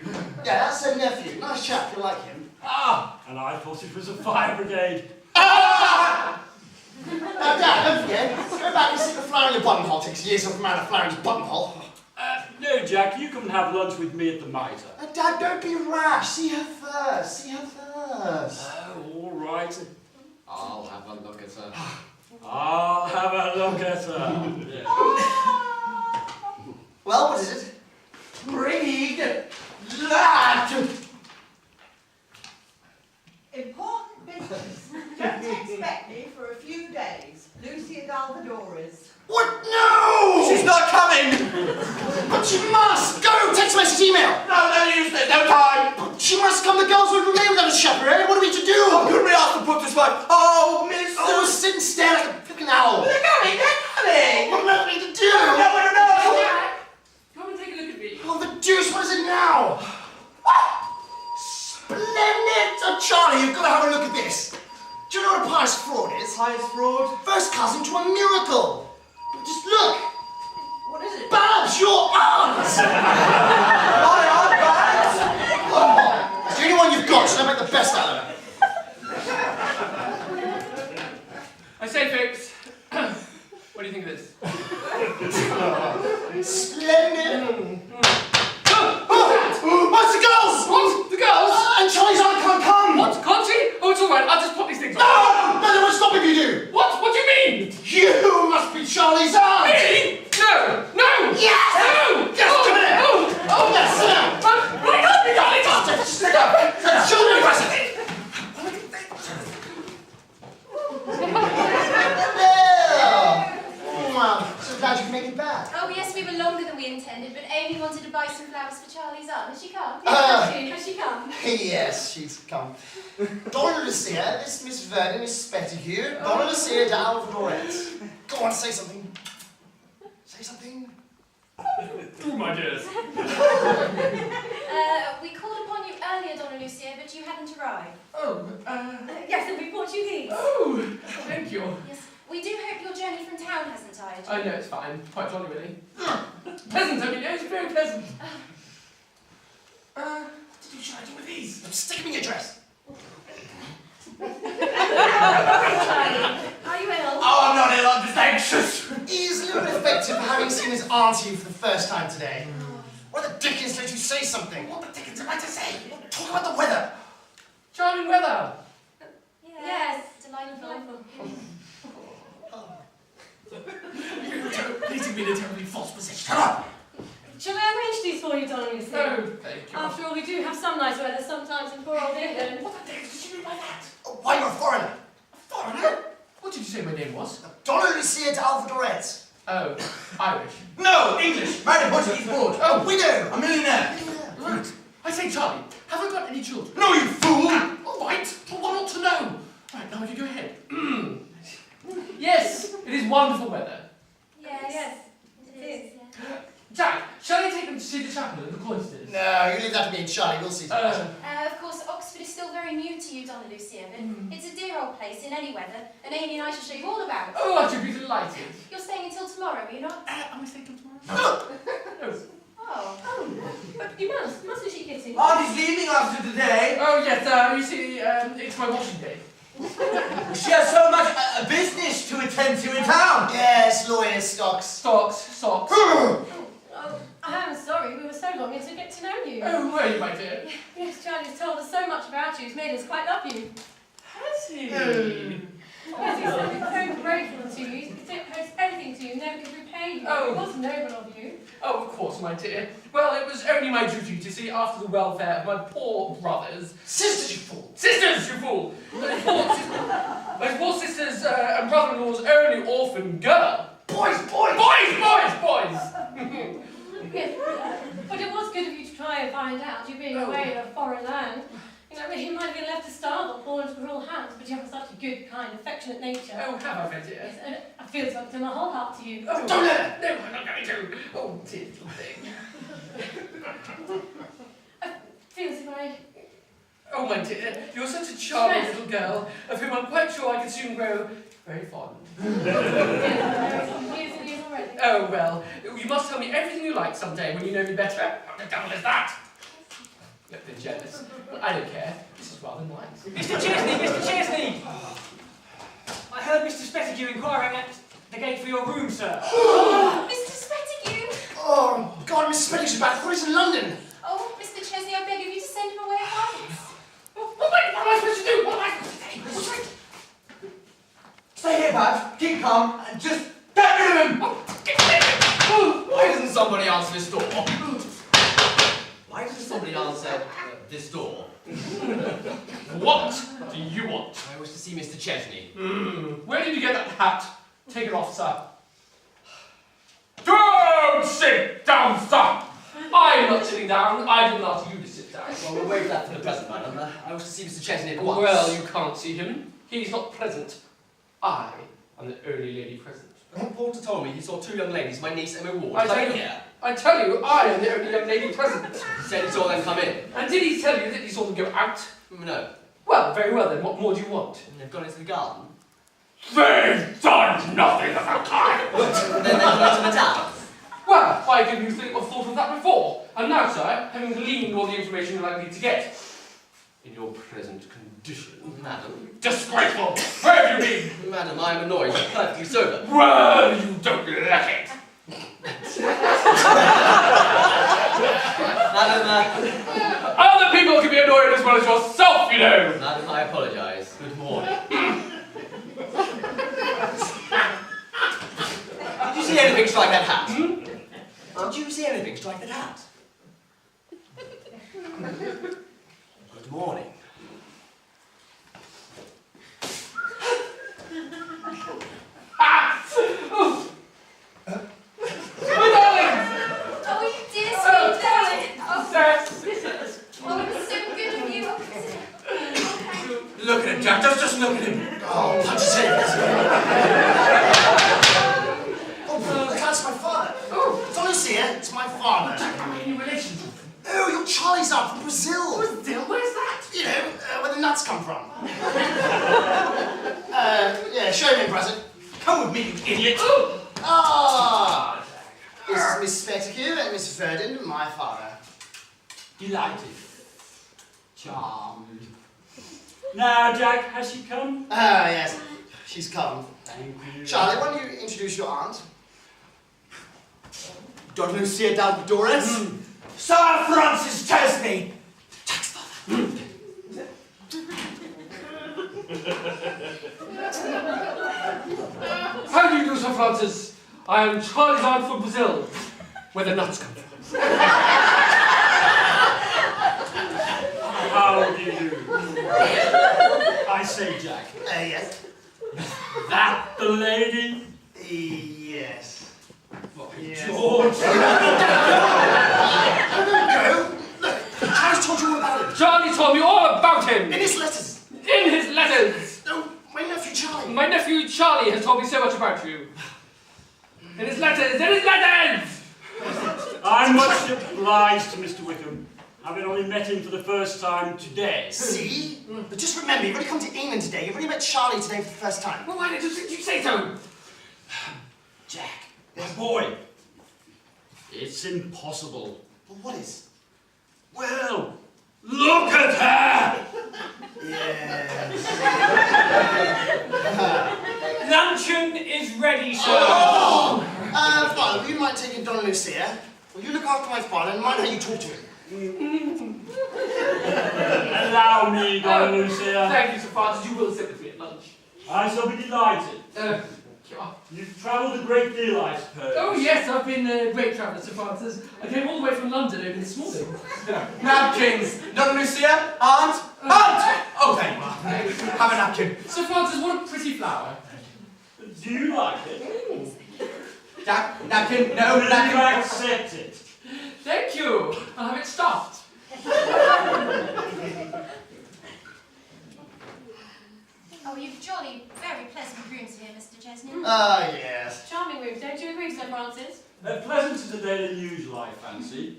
[SPEAKER 1] Yeah, that's her nephew. Nice chap, you'll like him.
[SPEAKER 9] And I thought it was a fire brigade.
[SPEAKER 1] Now, Dad, don't forget, go back and stick a flower in your buttonhole. Takes years of a man a flower in his buttonhole.
[SPEAKER 9] No, Jack, you come and have lunch with me at the Mitre.
[SPEAKER 1] Dad, don't be rash. See her first. See her first.
[SPEAKER 9] Oh, all right.
[SPEAKER 4] I'll have a look at her.
[SPEAKER 9] I'll have a look at her. Yeah.
[SPEAKER 1] Well, what is it?
[SPEAKER 6] Read that! Important business. Don't expect me for a few days. Lucia Dalvadores.
[SPEAKER 1] What? No!
[SPEAKER 4] She's not coming!
[SPEAKER 1] But she must! Go! Text message, email!
[SPEAKER 4] No use, there's no time!
[SPEAKER 1] But she must come. The girls won't remain without a chaperone. What are we to do?
[SPEAKER 4] Couldn't we ask the book to swipe? Oh, miss!
[SPEAKER 1] Oh, sit and stare like a fucking owl.
[SPEAKER 4] They're coming!
[SPEAKER 1] What am I going to do?
[SPEAKER 7] Jack, come and take a look at me.
[SPEAKER 1] Oh, the deuce, what is it now? Splendid! Charlie, you've got to have a look at this. Do you know what a pious fraud is?
[SPEAKER 4] Highest fraud?
[SPEAKER 1] First cousin to a miracle. Just look.
[SPEAKER 6] What is it?
[SPEAKER 1] Babs, your aunt!
[SPEAKER 4] My aunt, Babs!
[SPEAKER 1] Oh, it's the only one you've got, so don't make the best out of it.
[SPEAKER 7] I say, folks, what do you think of this?
[SPEAKER 1] Splendid. What's the girls?
[SPEAKER 7] What? The girls?
[SPEAKER 1] And Charlie's aunt can't come.
[SPEAKER 7] What? Can't she? Oh, it's all right. I'll just pop these things on.
[SPEAKER 1] No, they won't stop if you do.
[SPEAKER 7] What? What do you mean?
[SPEAKER 1] You must be Charlie's aunt.
[SPEAKER 7] Me? No! No!
[SPEAKER 1] Yes!
[SPEAKER 7] No!
[SPEAKER 1] Yes, come in here.
[SPEAKER 7] Oh!
[SPEAKER 1] Yes, sit down.
[SPEAKER 7] I can't be darling!
[SPEAKER 1] Stick up. Show me your So glad you can make it back.
[SPEAKER 3] Oh, yes, we were longer than we intended, but Amy wanted to buy some flowers for Charlie's aunt. Has she come?
[SPEAKER 8] Has she come?
[SPEAKER 1] Yes, she's come. Donna Lucia, this Miss Vernon is Spettigue. Donna Lucia de Alvarez. Go on, say something. Say something.
[SPEAKER 7] Oh, my dears.
[SPEAKER 3] We called upon you earlier, Donna Lucia, but you hadn't arrived.
[SPEAKER 8] Yes, and we Portuguese.
[SPEAKER 7] Oh, thank you.
[SPEAKER 3] Yes, we do hope your journey from town hasn't tired you.
[SPEAKER 7] Oh, no, it's fine. Quite jolly, really. Pleasant, I mean, it's very pleasant.
[SPEAKER 1] What should I do with these? Stick them in your dress.
[SPEAKER 8] Are you ill?
[SPEAKER 4] Oh, I'm not ill, I'm just anxious!
[SPEAKER 1] He's a little bit effective for having seen his auntie for the first time today. What the dickens don't you say something? What the dickens am I to say? Talk about the weather.
[SPEAKER 7] Charming weather.
[SPEAKER 3] Yes, delightful.
[SPEAKER 7] You're placing me in a terribly false position.
[SPEAKER 1] Shut up.
[SPEAKER 8] Shall I arrange these for you, Donna Lucia?
[SPEAKER 7] No, thank you.
[SPEAKER 8] After all, we do have some nice weather sometimes in poor old England.
[SPEAKER 7] What the dickens did you mean by that?
[SPEAKER 1] Why, you're a foreigner.
[SPEAKER 7] Foreigner? What did you say my name was?
[SPEAKER 1] Donna Lucia de Alvarez.
[SPEAKER 7] Oh, Irish.
[SPEAKER 4] No, English! Married a Portuguese board!
[SPEAKER 1] A widow.
[SPEAKER 4] A millionaire!
[SPEAKER 7] Right. I say, Charlie, have I got any children?
[SPEAKER 4] No, you fool!
[SPEAKER 7] All right, but what ought to know? Right, now we can go ahead. Yes, it is wonderful weather.
[SPEAKER 3] Yes,
[SPEAKER 5] it is.
[SPEAKER 7] Jack, shall I take them to see the chapel and the cloisters?
[SPEAKER 1] No, you leave that to me and Charlie, we'll see to that.
[SPEAKER 3] Of course, Oxford is still very new to you, Donna Lucia, but it's a dear old place in any weather, and Amy and I shall show you all about it.
[SPEAKER 7] Oh, I should be delighted.
[SPEAKER 3] You're staying until tomorrow, are you not?
[SPEAKER 7] Am I staying till tomorrow? No.
[SPEAKER 3] Oh.
[SPEAKER 8] But you mustn't she, Kitty?
[SPEAKER 4] Aunty's leaving after today.
[SPEAKER 7] Oh, yes, you see, it's my washing day.
[SPEAKER 4] She has so much business to attend to in town.
[SPEAKER 1] Yes, lawyers, stocks.
[SPEAKER 7] Socks.
[SPEAKER 8] Oh, I am sorry, we were so longing to get to know you.
[SPEAKER 7] Oh, were you, my dear?
[SPEAKER 8] Yes, Charlie's told us so much about you, he's made us quite love you.
[SPEAKER 7] Has he?
[SPEAKER 8] Yes, he said we're so grateful to you, he owes everything to you, never could repay you.
[SPEAKER 7] Oh.
[SPEAKER 8] It was noble of you.
[SPEAKER 7] Oh, of course, my dear. Well, it was only my duty to see after the welfare of my poor brothers.
[SPEAKER 1] Sisters, you fool!
[SPEAKER 7] Sisters, you fool! My poor sisters and brother-in-law's only orphan girl.
[SPEAKER 1] Boys!
[SPEAKER 8] Yes, but it was good of you to try and find out, you being away in a foreign land. You know, he might have been left to starve or fall into cruel hands, but you have such a good, kind, affectionate nature.
[SPEAKER 7] Oh, have I, my dear?
[SPEAKER 8] Yes, and I feel as if I've done my whole heart to you.
[SPEAKER 7] Oh,
[SPEAKER 1] Don't let her!
[SPEAKER 7] No, I'm not going to. Oh, dear little thing.
[SPEAKER 8] I feel as if I...
[SPEAKER 7] Oh, my dear, you're such a charming little girl, of whom I'm quite sure I could soon grow very fond.
[SPEAKER 8] Years and years already.
[SPEAKER 7] Oh, well, you must tell me everything you like someday when you know me better. What the devil is that? Look, they're jealous. Well, I don't care. This is rather nice.
[SPEAKER 2] Mr. Chesney! I heard Mr. Spettigue inquiring at the gate for your room, sir.
[SPEAKER 3] Mr. Spettigue!
[SPEAKER 1] Oh, God, Mrs. Spettige's back. I thought he's in London.
[SPEAKER 3] Oh, Mr. Chesney, I beg of you to send him away at once.
[SPEAKER 7] What am I supposed to do? What am I supposed to do?
[SPEAKER 4] Stay here, Babs. Keep calm and just get rid of him.
[SPEAKER 10] Why doesn't somebody answer this door? Why doesn't somebody answer this door?
[SPEAKER 7] What do you want?
[SPEAKER 10] I wish to see Mr. Chesney.
[SPEAKER 7] Where did you get that hat? Take it off, sir. Don't sit down, sir! I'm not sitting down. I didn't ask you to sit down.
[SPEAKER 10] Well, we'll waive that for the present, madam. I wish to see Mr. Chesney at once.
[SPEAKER 7] Well, you can't see him. He's not present. I am the only lady present.
[SPEAKER 10] Porter told me he saw two young ladies, my niece and my ward.
[SPEAKER 7] I tell you, I am the only young lady present.
[SPEAKER 10] He said he saw them come in.
[SPEAKER 7] And did he tell you that he saw them go out?
[SPEAKER 10] No.
[SPEAKER 7] Well, very well then. What more do you want?
[SPEAKER 10] They've gone into the garden.
[SPEAKER 7] They've done nothing of the kind!
[SPEAKER 10] Then they've gone into the town.
[SPEAKER 7] Well, why couldn't you think of thought of that before? And now, sir, having gleaned all the information you're likely to get, in your present condition...
[SPEAKER 10] Madam.
[SPEAKER 7] Disgraceful! Where have you been?
[SPEAKER 10] Madam, I am annoyed. You're perfectly sober.
[SPEAKER 7] Well, you don't like it!
[SPEAKER 10] Madam,
[SPEAKER 7] Other people can be annoyed as well as yourself, you know!
[SPEAKER 10] Madam, I apologise. Good morning. Did you see anything strike that hat? Did you see anything strike that hat? Good morning.
[SPEAKER 7] My darling!
[SPEAKER 3] Oh, you dear sweet darling.
[SPEAKER 7] Yes.
[SPEAKER 3] Oh, it was so good of you. Oh,
[SPEAKER 4] Look at him, Jack. Just look at him.
[SPEAKER 1] Oh, punch his head. Oh, that's my father. Oh, Donna Lucia, it's my father.
[SPEAKER 7] Jack, am I any relation to him?
[SPEAKER 1] Oh, your Charlie's out from Brazil.
[SPEAKER 7] Brazil? Where's that?
[SPEAKER 1] You know, where the nuts come from. Yeah, show him in, present.
[SPEAKER 4] Come with me, you idiot.
[SPEAKER 1] Ah, this is Miss Spettigue and Miss Ferdinand, my father.
[SPEAKER 4] Delighted. Charmed.
[SPEAKER 9] Now, Jack, has she come?
[SPEAKER 1] Ah, yes, she's come.
[SPEAKER 9] Thank you.
[SPEAKER 1] Charlie, why don't you introduce your aunt? Donna Lucia Dalvadores.
[SPEAKER 4] Sir Francis Chesney.
[SPEAKER 1] Jack's father.
[SPEAKER 7] How do you do, Sir Francis? I am Charlie's aunt from Brazil, where the nuts come from.
[SPEAKER 9] How do you do? I say, Jack.
[SPEAKER 1] Yes.
[SPEAKER 9] That the lady?
[SPEAKER 1] Yes. Yes.
[SPEAKER 9] George!
[SPEAKER 1] Go. Look, Charlie's told you all about him.
[SPEAKER 7] Charlie told me all about him!
[SPEAKER 1] In his letters.
[SPEAKER 7] In his letters!
[SPEAKER 1] No,
[SPEAKER 7] My nephew Charlie has told me so much about you. In his letters! In his letters!
[SPEAKER 9] I'm much obliged to Mr. Wickham, having only met him for the first time today.
[SPEAKER 1] See? But just remember, you've already come to England today. You've already met Charlie today for the first time.
[SPEAKER 7] Well, why did you say so?
[SPEAKER 9] Jack, my boy, it's impossible.
[SPEAKER 1] Well, what is?
[SPEAKER 9] Well, look at her!
[SPEAKER 1] Yes.
[SPEAKER 2] Luncheon is ready, sir.
[SPEAKER 1] Oh! Father, will you mind taking Donna Lucia? Will you look after my father and mind how you talk to him?
[SPEAKER 9] Allow me, Donna Lucia.
[SPEAKER 7] Thank you, Sir Francis. You will sit with me at lunch.
[SPEAKER 9] I shall be delighted.
[SPEAKER 7] Sure.
[SPEAKER 9] You've travelled a great deal, I suppose.
[SPEAKER 7] Oh yes, I've been a great traveller, Sir Francis. I came all the way from London over this morning.
[SPEAKER 4] Napkins! Donna Lucia? Aunt? Aunt! Oh, there you are. Have a napkin.
[SPEAKER 7] Sir Francis, what a pretty flower.
[SPEAKER 9] Do you like it?
[SPEAKER 4] Jack, napkin, no,
[SPEAKER 9] Will you
[SPEAKER 4] napkin.
[SPEAKER 9] accept it?
[SPEAKER 7] Thank you. I'll have it stuffed.
[SPEAKER 3] Oh, you've jolly, very pleasant rooms here, Mr. Chesney.
[SPEAKER 1] Ah, yes.
[SPEAKER 8] Charming rooms, don't you agree, Sir Francis?
[SPEAKER 9] Pleasanter today than usual, I fancy.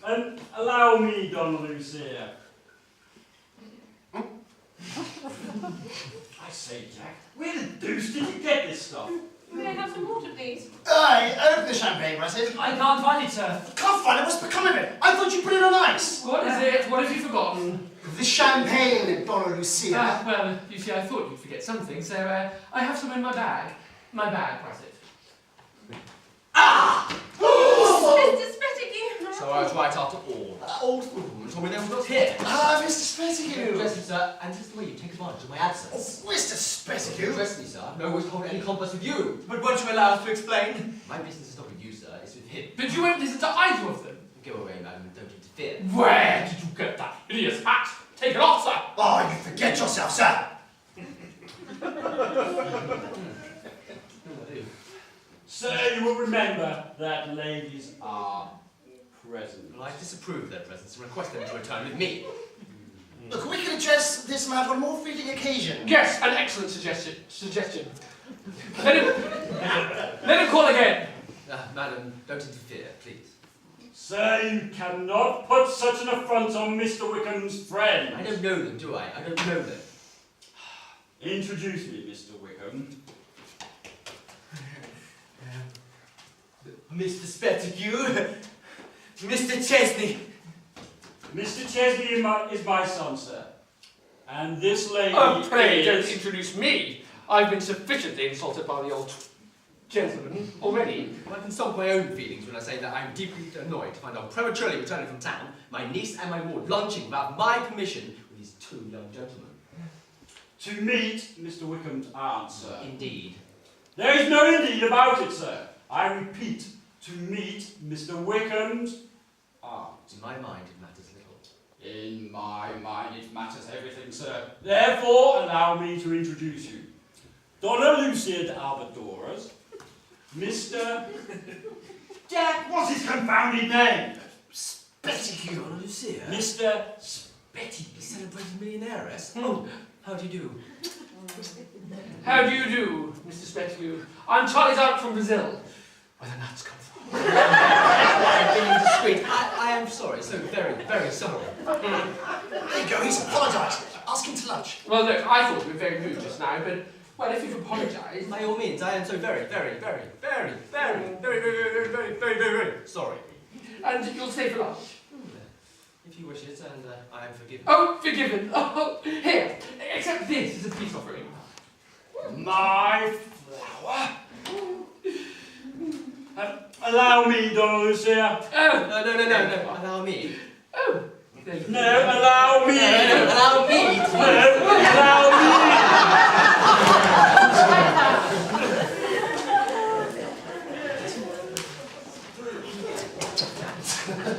[SPEAKER 9] And allow me, Donna Lucia. I say, Jack, where the deuce did you get this stuff?
[SPEAKER 8] May I have some water, please?
[SPEAKER 1] Aye, open the champagne, Russet.
[SPEAKER 2] I can't find it, sir.
[SPEAKER 1] Can't find it. What's become of it? I thought you put it on ice.
[SPEAKER 7] What is it? What have you forgotten?
[SPEAKER 1] The champagne, Donna Lucia.
[SPEAKER 7] Well, you see, I thought you'd forget something, so I have some in my bag. My bag, Russet.
[SPEAKER 1] Ah!
[SPEAKER 3] Mr. Spettigue!
[SPEAKER 10] So I was right after all. That old fool told me they were not here.
[SPEAKER 1] Ah, Mr. Spettigue.
[SPEAKER 10] Dress me, sir, and just the way you take advantage of my absence.
[SPEAKER 1] Oh, Mr. Spettigue.
[SPEAKER 10] Dress me, sir. No one's holding any converse with you.
[SPEAKER 4] But won't you allow us to explain?
[SPEAKER 10] My business is not with you, sir. It's with him.
[SPEAKER 7] But you won't listen to either of them.
[SPEAKER 10] Go away, madam. Don't interfere.
[SPEAKER 7] Where did you get that hideous hat? Take it off, sir.
[SPEAKER 1] Oh, you forget yourself, sir.
[SPEAKER 9] Sir, you will remember that ladies are present.
[SPEAKER 10] Well, I disapprove of their presence and request them to return with me.
[SPEAKER 1] Look, we can address this matter on a more fitting occasion.
[SPEAKER 7] Yes, an excellent suggestion. Let him call again.
[SPEAKER 10] Madam, don't interfere, please.
[SPEAKER 9] Sir, you cannot put such an affront on Mr. Wickham's friend.
[SPEAKER 10] I don't know them, do I? I don't know them.
[SPEAKER 9] Introduce me, Mr. Wickham.
[SPEAKER 4] Mr. Spettigue. Mr. Chesney.
[SPEAKER 9] Mr. Chesney is my son, sir. And this lady
[SPEAKER 7] Oh, pray don't
[SPEAKER 9] is...
[SPEAKER 7] introduce me. I've been sufficiently insulted by the old gentleman already.
[SPEAKER 10] I can stop my own feelings when I say that I'm deeply annoyed to find out prematurely returning from town, my niece and my ward lunching without my permission with these two young gentlemen.
[SPEAKER 9] To meet Mr. Wickham's aunt, sir.
[SPEAKER 10] Indeed.
[SPEAKER 9] There is no indeed about it, sir. I repeat, to meet Mr. Wickham's aunt.
[SPEAKER 10] In my mind, it matters little.
[SPEAKER 9] In my mind, it matters everything, sir. Therefore, allow me to introduce you. Donna Lucia de Alvadoras, Mr. Jack, what's his confounded name?
[SPEAKER 1] Spettigue.
[SPEAKER 4] Donna Lucia.
[SPEAKER 9] Mr.
[SPEAKER 4] The
[SPEAKER 9] Spettigue.
[SPEAKER 4] celebrated millionairess. Oh, how do you do?
[SPEAKER 7] How do you do, Mr. Spettigue? I'm Charlie's aunt from Brazil. Where the nuts come from.
[SPEAKER 10] I'm being indiscreet. I am sorry, so very, very sorry.
[SPEAKER 1] There you go, he's apologised. Ask him to lunch.
[SPEAKER 7] Well, look, I thought you were very rude just now, but, well, if you've apologised...
[SPEAKER 10] By all means, I am so very, very, very, very, very, very, very sorry.
[SPEAKER 7] And you'll stay for lunch?
[SPEAKER 10] If you wish it, and I am forgiven.
[SPEAKER 7] Oh, forgiven. Oh, here, accept this as a peace offering.
[SPEAKER 9] My flower. Allow me, Donna Lucia.
[SPEAKER 7] Oh,
[SPEAKER 10] No. Allow me.
[SPEAKER 7] oh.
[SPEAKER 9] No, allow me.
[SPEAKER 10] Allow me.
[SPEAKER 9] No, allow me.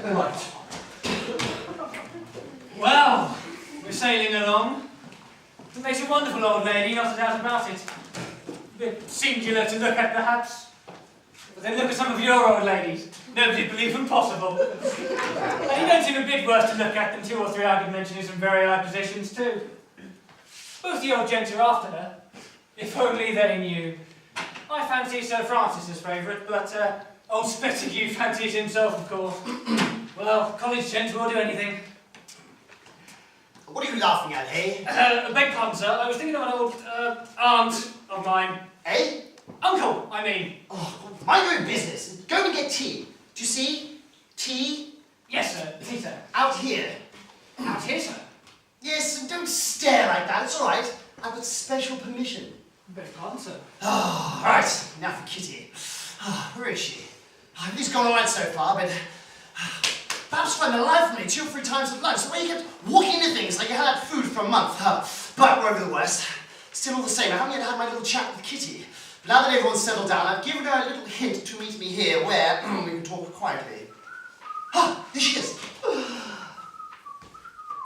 [SPEAKER 4] Right.
[SPEAKER 2] Well, we're sailing along. It makes a wonderful old lady, not a doubt about it. A bit singular to look at, perhaps. But then look at some of your old ladies. Nobody'd believe them possible. And you don't seem a bit worse to look at than two or three I could mention in some very high positions, too. Both the old gents are after her. If only they knew. I fancy Sir Francis's favourite, but old Spettigue fancies himself, of course. Well, college gents will do anything.
[SPEAKER 1] What are you laughing at, eh?
[SPEAKER 2] Beg pardon, sir. I was thinking of an old aunt of mine.
[SPEAKER 1] Eh?
[SPEAKER 2] Uncle, I mean.
[SPEAKER 1] Oh, mind your own business. Go and get tea. Do you see? Tea?
[SPEAKER 2] Yes, sir. Tea, sir.
[SPEAKER 1] Out here.
[SPEAKER 2] Out here, sir.
[SPEAKER 1] Yes, and don't stare like that. It's all right. I've got special permission.
[SPEAKER 2] Beg pardon, sir.
[SPEAKER 1] Oh, right. Now for Kitty. Oh, where is she? Everything's gone all right so far, but perhaps find a life for me 2 or 3 times at lunch. The way you kept walking into things like you had food for a month. But we're over the worst. Still all the same. I haven't yet had my little chat with Kitty. But now that everyone's settled down, I've given her a little hint to meet me here, where we can talk quietly. Ah, here she is.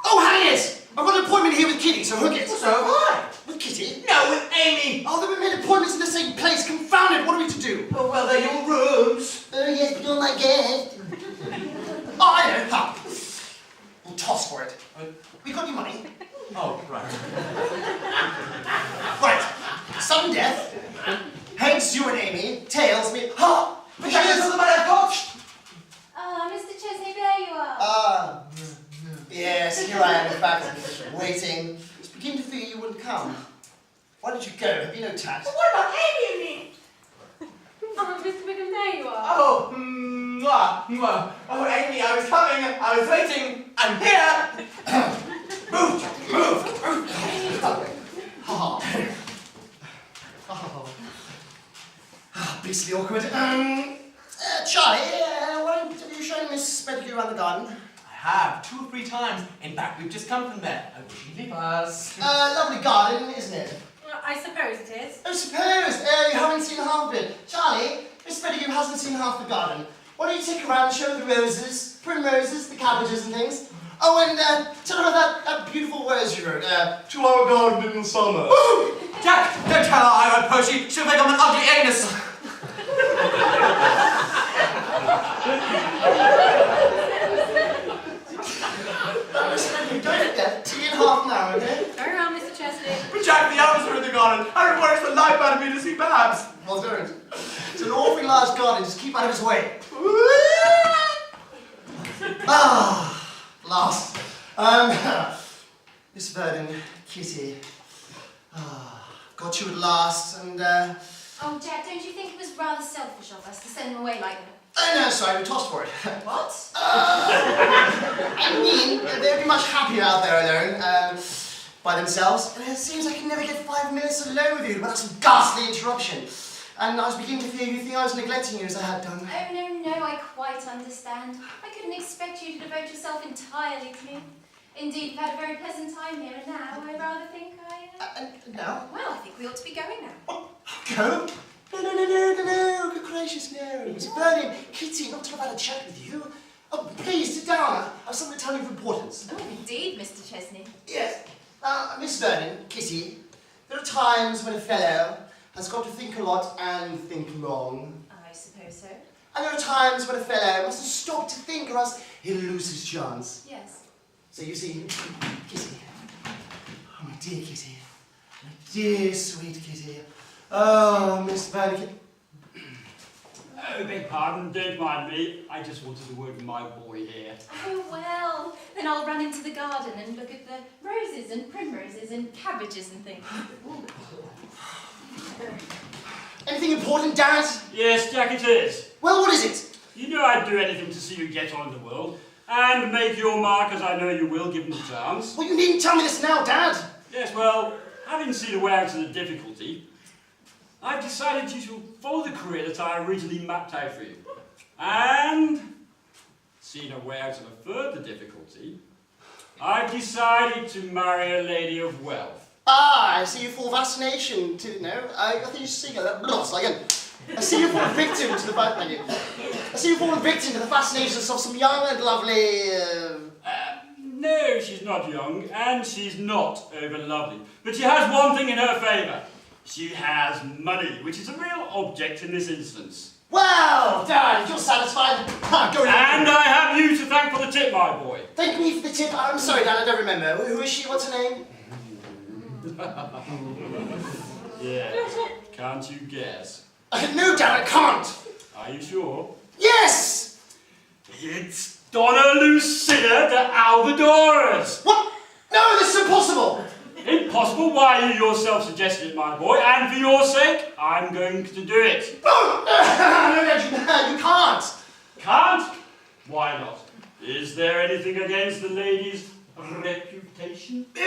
[SPEAKER 1] Oh, hang it! I've got an appointment here with Kitty, so hook it.
[SPEAKER 10] So have I.
[SPEAKER 1] With Kitty?
[SPEAKER 10] No, with Amy.
[SPEAKER 1] Oh, we made appointments in the same place. Confound it! What are we to do?
[SPEAKER 10] Oh, well, they're your rooms.
[SPEAKER 1] Oh, yes, but you're my guest. Oh, I know. Ha. We'll toss for it. We got your money.
[SPEAKER 10] Oh, right.
[SPEAKER 1] Right. Sudden death. Heads, you and Amy. Tails, me. Ha!
[SPEAKER 10] But that is all the money I've got.
[SPEAKER 3] Ah, Mr. Chesney, there you are.
[SPEAKER 1] Ah. Yes, here I am, in fact, waiting. It's beginning to fear you wouldn't come. Why did you go? Have you no tact?
[SPEAKER 10] But what about Amy and me?
[SPEAKER 8] Oh, Mr. Wickham, there you are.
[SPEAKER 10] Oh, oh, Amy, I was coming. I was waiting. I'm here. Move.
[SPEAKER 1] Oh. Beastly awkward. Charlie, why have you shown Miss Spettigue around the garden?
[SPEAKER 10] I have 2 or 3 times. In fact, we've just come from there. I wish you'd leave us.
[SPEAKER 1] Lovely garden, isn't it?
[SPEAKER 8] Well, I suppose it is.
[SPEAKER 1] Oh, suppose. You haven't seen half of it. Charlie, Miss Spettigue hasn't seen half the garden. Why don't you take her around and show her the roses, primroses, the cabbages and things? Oh, and tell her about that beautiful words you wrote. To our garden in the summer.
[SPEAKER 10] Jack, don't tell her I wrote poetry. She'll think I'm an ugly anus.
[SPEAKER 1] Don't forget, tea in half an hour, okay?
[SPEAKER 8] Very well, Mr. Chesney.
[SPEAKER 10] But Jack, the owls are in the garden. Harry worries the life out of me to see Babs.
[SPEAKER 1] Well, don't. It's an awfully large garden, just keep out of his way. Last. Miss Verdon, Kitty. Got you at last, and
[SPEAKER 3] Oh, Jack, don't you think it was rather selfish of us to send them away like that?
[SPEAKER 1] no, sorry, we tossed for it.
[SPEAKER 3] What?
[SPEAKER 1] I mean, they'd be much happier out there alone, by themselves. And it seems I can never get 5 minutes alone with you without some ghastly interruption. And I was beginning to fear you think I was neglecting you as I had done.
[SPEAKER 3] Oh, no, I quite understand. I couldn't expect you to devote yourself entirely to me. Indeed, you've had a very pleasant time here, and now I rather think
[SPEAKER 1] Now?
[SPEAKER 3] Well, I think we ought to be going now.
[SPEAKER 1] Go? No, good gracious, no. Miss Vernon, Kitty, not to have had a chat with you. Oh, please, sit down. I have something to tell you of importance.
[SPEAKER 3] Oh, indeed, Mr. Chesney.
[SPEAKER 1] Yes. Miss Vernon, Kitty, there are times when a fellow has got to think a lot and think long.
[SPEAKER 3] I suppose so.
[SPEAKER 1] And there are times when a fellow mustn't stop to think or else he'll lose his chance.
[SPEAKER 3] Yes.
[SPEAKER 1] So you see, Kitty, oh my dear Kitty, my dear sweet Kitty, oh Miss Vernon.
[SPEAKER 9] Oh, beg pardon, don't mind me. I just wanted to work with my boy here.
[SPEAKER 3] Oh, well, then I'll run into the garden and look at the roses and primroses and cabbages and things.
[SPEAKER 1] Anything important, Dad?
[SPEAKER 9] Yes, Jack, it is.
[SPEAKER 1] Well, what is it?
[SPEAKER 9] You know I'd do anything to see you get on in the world and make your mark, as I know you will, given the chance.
[SPEAKER 1] Well, you needn't tell me this now, Dad.
[SPEAKER 9] Yes, well, having seen a way out of the difficulty, I've decided you to follow the career that I originally mapped out for you. And, seeing a way out of a further difficulty, I've decided to marry a lady of wealth.
[SPEAKER 1] Ah, I see you fall fascination to, no, I think you sing a loss again. I see you fall victim to the, thank you. I see you fall victim to the fascinations of some young and lovely,
[SPEAKER 9] No, she's not young, and she's not over lovely. But she has one thing in her favour. She has money, which is a real object in this instance.
[SPEAKER 1] Well, Dad, you're satisfied. Go
[SPEAKER 9] and I have you to thank for the tip, my boy.
[SPEAKER 1] Thank me for the tip. I'm sorry, Dad, I don't remember. Who is she? What's her name?
[SPEAKER 9] Yeah. Can't you guess?
[SPEAKER 1] No, Dad, I can't.
[SPEAKER 9] Are you sure?
[SPEAKER 1] Yes!
[SPEAKER 9] It's Donna Lucilla de Alvadoras.
[SPEAKER 1] What? No, this is impossible.
[SPEAKER 9] Impossible? Why you yourself suggested it, my boy, and for your sake, I'm going to do it.
[SPEAKER 1] No, Dad, you can't.
[SPEAKER 9] Can't? Why not? Is there anything against the lady's reputation?
[SPEAKER 1] No,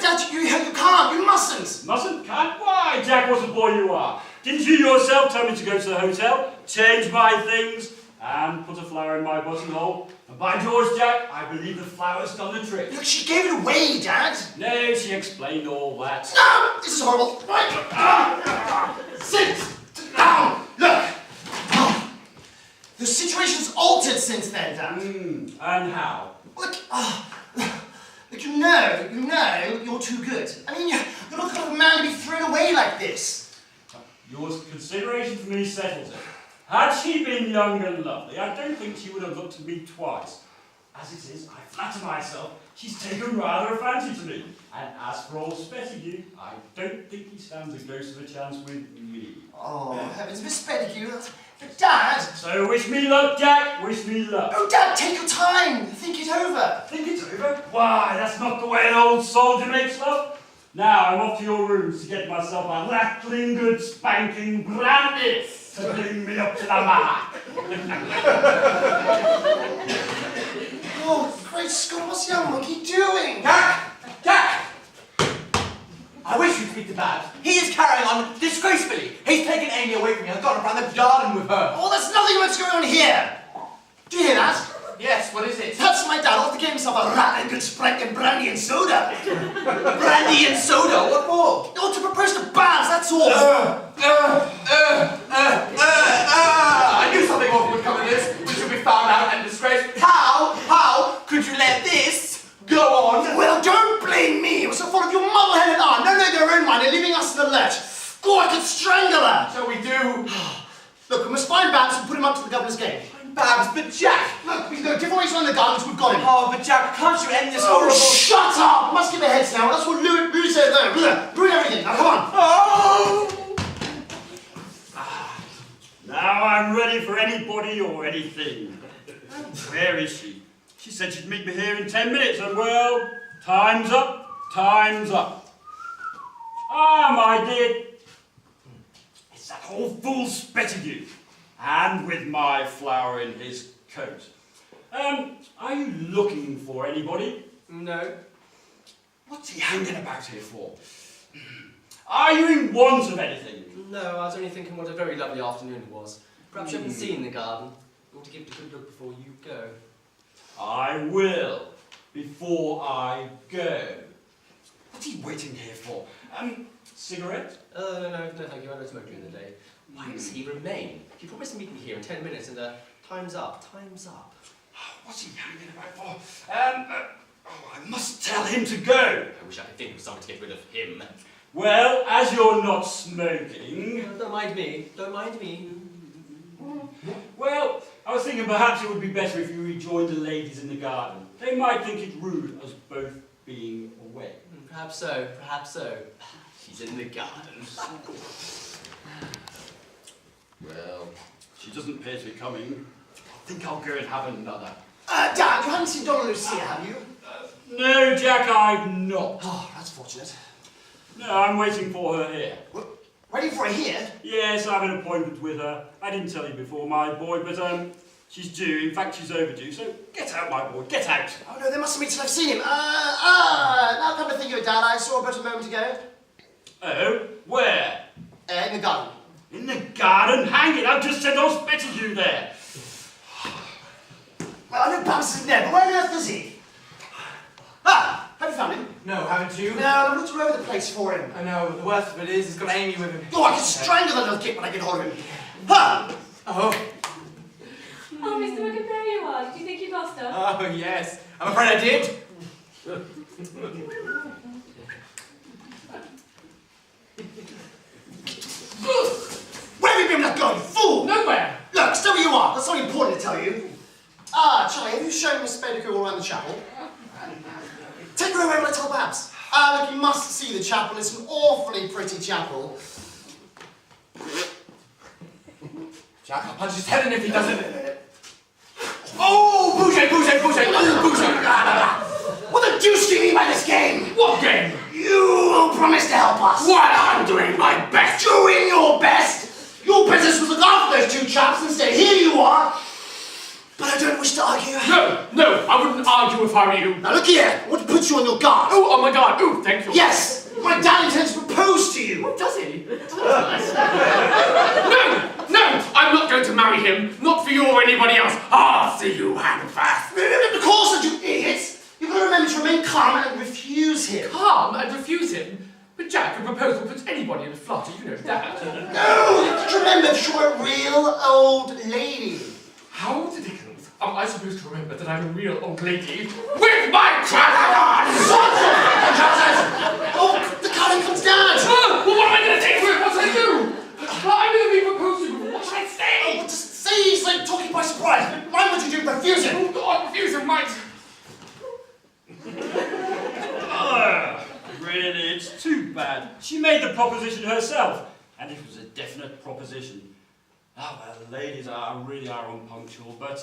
[SPEAKER 1] Dad, you can't. You mustn't.
[SPEAKER 9] Mustn't? Can't? Why, Jack, what a boy you are. Didn't you yourself tell me to go to the hotel, change my things, and put a flower in my buttonhole? And by George, Jack, I believe the flower's done the trick.
[SPEAKER 1] Look, she gave it away, Dad.
[SPEAKER 9] No, she explained all that.
[SPEAKER 1] No, this is horrible. Right. Sit down. Look. The situation's altered since then, Dad.
[SPEAKER 9] And how?
[SPEAKER 1] Look, look, you know you're too good. I mean, you're not the kind of man to be thrown away like this.
[SPEAKER 9] Your consideration for me settles it. Had she been young and lovely, I don't think she would have looked at me twice. As it is, I flatter myself, she's taken rather a fancy to me. And as for old Spettigue, I don't think he stands a ghost of a chance with me.
[SPEAKER 1] Oh, heavens, Miss Spettigue. But Dad!
[SPEAKER 9] So wish me luck, Jack, wish me luck.
[SPEAKER 1] Oh, Dad, take your time. Think it over.
[SPEAKER 9] Think it over? Why, that's not the way an old soldier makes love. Now I'm off to your rooms to get myself a rattling good spanking brandy to bring me up to the mark.
[SPEAKER 1] Oh, great Scott, what's the young monkey doing?
[SPEAKER 4] Jack! I wish you'd speak to Babs. He is carrying on disgracefully. He's taken Amy away from me and gone around the garden with her.
[SPEAKER 1] Oh, there's nothing much going on here. Do you hear that?
[SPEAKER 4] Yes, what is it?
[SPEAKER 1] That's my dad off to get himself a rattling good spanking brandy and soda.
[SPEAKER 4] Brandy and soda? What for?
[SPEAKER 1] Oh, to propose to Babs, that's all.
[SPEAKER 4] I knew something awful would come of this. We should be found out and disgraced. How could you let this go on?
[SPEAKER 1] Well, don't blame me. It was the fault of your mother-headed aunt. No, their own mind. They're leaving us in the lurch. Oh, I could strangle her.
[SPEAKER 4] Shall we do?
[SPEAKER 1] Look, we must find Babs and put him up to the governor's gate.
[SPEAKER 4] Babs, but Jack!
[SPEAKER 1] Look, we can go different ways around the gardens. We've got him.
[SPEAKER 4] Oh, but Jack, can't you end this
[SPEAKER 1] Oh,
[SPEAKER 4] horrible...
[SPEAKER 1] shut up! I must get my heads now. That's what Louis said there. Ruin everything. Now, come on.
[SPEAKER 4] Oh!
[SPEAKER 9] Now I'm ready for anybody or anything. Where is she? She said she'd meet me here in 10 minutes, and well, time's up, time's up. Ah, my dear, it's that old fool Spettigue, and with my flower in his coat. Are you looking for anybody?
[SPEAKER 10] No.
[SPEAKER 9] What's he hanging about here for? Are you in want of anything?
[SPEAKER 10] No, I was only thinking what a very lovely afternoon it was. Perhaps you haven't seen the garden. You ought to give it a good look before you go.
[SPEAKER 9] I will, before I go. What's he waiting here for? Cigarette?
[SPEAKER 10] No, thank you. I don't smoke during the day. Why does he remain? He promised to meet me here in 10 minutes and, time's up. Time's up.
[SPEAKER 9] What's he hanging about for? I must tell him to go.
[SPEAKER 10] I wish I could think of something to get rid of him.
[SPEAKER 9] Well, as you're not smoking...
[SPEAKER 10] Don't mind me. Don't mind me.
[SPEAKER 9] Well, I was thinking perhaps it would be better if you rejoined the ladies in the garden. They might think it rude as both being away.
[SPEAKER 10] Perhaps so, perhaps so. She's in the garden.
[SPEAKER 9] Well, she doesn't appear to be coming. I think I'll go and have another.
[SPEAKER 1] Dad, you haven't seen Donna Lucia, have you?
[SPEAKER 9] No, Jack, I've not.
[SPEAKER 1] Oh, that's fortunate.
[SPEAKER 9] No, I'm waiting for her here.
[SPEAKER 1] What? Waiting for her here?
[SPEAKER 9] Yes, I have an appointment with her. I didn't tell you before, my boy, but she's due. In fact, she's overdue. So get out, my boy, get out.
[SPEAKER 1] Oh no, they mustn't be till I've seen him. Now come to think of it, Dad, I saw her but a moment ago.
[SPEAKER 9] Oh, where?
[SPEAKER 1] In the garden.
[SPEAKER 9] In the garden? Hang it, I've just sent old Spettigue there.
[SPEAKER 1] Well, I know Babs is there, but where on earth is he? Ah, have you found him?
[SPEAKER 4] No, haven't you?
[SPEAKER 1] No, I've looked all over the place for him.
[SPEAKER 4] I know, but the worst of it is he's got Amy with him.
[SPEAKER 1] Oh, I can strangle that little kid when I get hold of him. Ha!
[SPEAKER 4] Oh.
[SPEAKER 8] Oh, Mr. Wickham, there you are. Did you think you lost her?
[SPEAKER 4] Oh, yes. I'm afraid I did.
[SPEAKER 1] Where have you been that going, fool?
[SPEAKER 7] Nowhere!
[SPEAKER 1] Look, stay where you are. That's something important to tell you. Charlie, have you shown Miss Spedico all around the chapel? Take her away when I tell Babs. Look, you must see the chapel. It's an awfully pretty chapel.
[SPEAKER 7] Jack, I'll punch his head in if he doesn't.
[SPEAKER 10] Oh, Boucher! Oh, Boucher!
[SPEAKER 1] What the deuce do you mean by this game?
[SPEAKER 7] What game?
[SPEAKER 1] You promised to help us.
[SPEAKER 10] Well, I'm doing my best.
[SPEAKER 1] Doing your best? Your business was look after those two chaps. Instead, here you are. But I don't wish to argue.
[SPEAKER 7] No, I wouldn't argue if I were you.
[SPEAKER 1] Now look here. I want to put you on your guard.
[SPEAKER 7] Oh my God! Oh, thank you.
[SPEAKER 1] Yes, my dad intends to propose to you.
[SPEAKER 7] Does he? No! I'm not going to marry him. Not for you or anybody else. I'll see you hang fast.
[SPEAKER 1] Of course not, you idiots. You've got to remember to remain calm and refuse him.
[SPEAKER 7] Calm and refuse him? But Jack, a proposal puts anybody in a flutter, you know that.
[SPEAKER 1] No, just remember that you're a real old lady.
[SPEAKER 7] How the dickens am I supposed to remember that I'm a real old lady with my trousers on?
[SPEAKER 1] Oh, the curtain comes down.
[SPEAKER 7] Well, what am I going to say to it? What should I do? I'm going to be proposed to. What should I say?
[SPEAKER 1] Oh, just say he's like talking by surprise. Why would you do? Refuse him.
[SPEAKER 7] Oh God, refuse him, right?
[SPEAKER 9] Really, it's too bad. She made the proposition herself, and it was a definite proposition. Oh, well, the ladies really are unpunctual, but,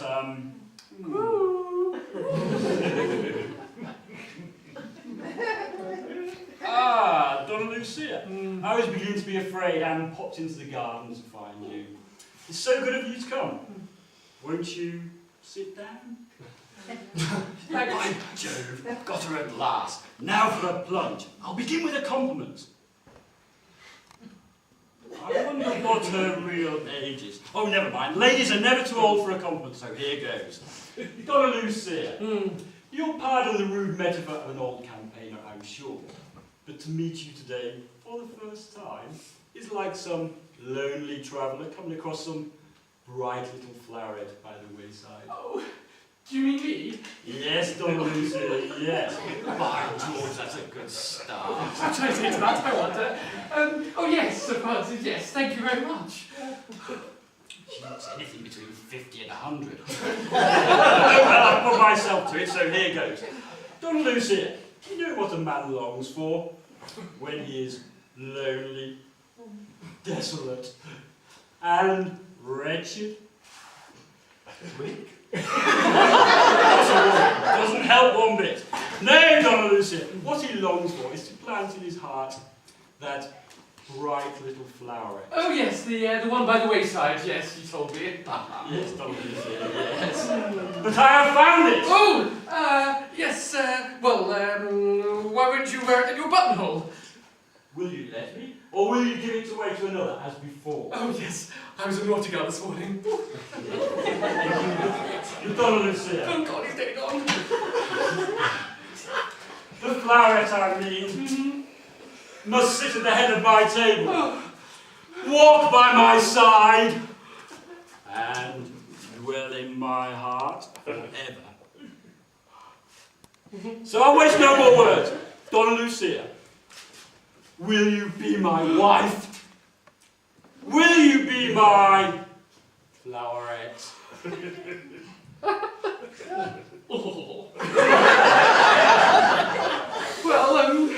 [SPEAKER 9] Donna Lucia. I was beginning to be afraid and popped into the garden to find you. It's so good of you to come. Won't you sit down? By Jove, got her at last. Now for a plunge. I'll begin with a compliment. I wonder what her real age is. Oh, never mind. Ladies are never too old for a compliment, so here goes. Donna Lucia, you'll pardon the rude metaphor of an old campaigner, I'm sure. But to meet you today, for the first time, is like some lonely traveller coming across some bright little floweret by the wayside.
[SPEAKER 7] Oh, do you mean me?
[SPEAKER 9] Yes, Donna Lucia, yes. By George, that's a good start.
[SPEAKER 7] What should I say to that, I wonder? Oh yes, of course, yes, thank you very much.
[SPEAKER 9] She looks anything between 50 and 100. Well, I've put myself to it, so here goes. Donna Lucia, do you know what a man longs for when he is lonely, desolate, and wretched? Quick. Doesn't help one bit. No, Donna Lucia, what he longs for is to plant in his heart that bright little floweret.
[SPEAKER 7] Oh yes, the one by the wayside, yes, you told me.
[SPEAKER 9] Yes, Donna Lucia, yes. But I have found it!
[SPEAKER 7] Oh, yes, well, why won't you wear it in your buttonhole?
[SPEAKER 9] Will you let me? Or will you give it away to another, as before?
[SPEAKER 7] Oh yes, I was a naughty girl this morning.
[SPEAKER 9] Donna Lucia.
[SPEAKER 7] Oh God, he's dead gone.
[SPEAKER 9] The floweret, I mean, must sit at the head of my table, walk by my side, and dwell in my heart forever. So I'll waste no more words. Donna Lucia, will you be my wife? Will you be my floweret?
[SPEAKER 7] Oh. Well,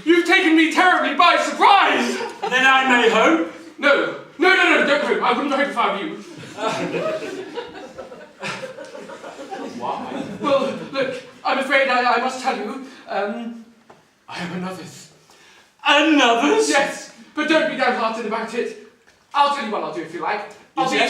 [SPEAKER 7] you've taken me terribly by surprise!
[SPEAKER 9] Then I may hope.
[SPEAKER 7] No, don't hope. I wouldn't hope if I were you.
[SPEAKER 9] Why?
[SPEAKER 7] Well, look, I'm afraid I must tell you, I am a novice.
[SPEAKER 9] A novice?
[SPEAKER 7] Yes, but don't be downhearted about it. I'll tell you what I'll do if you like. I'll be a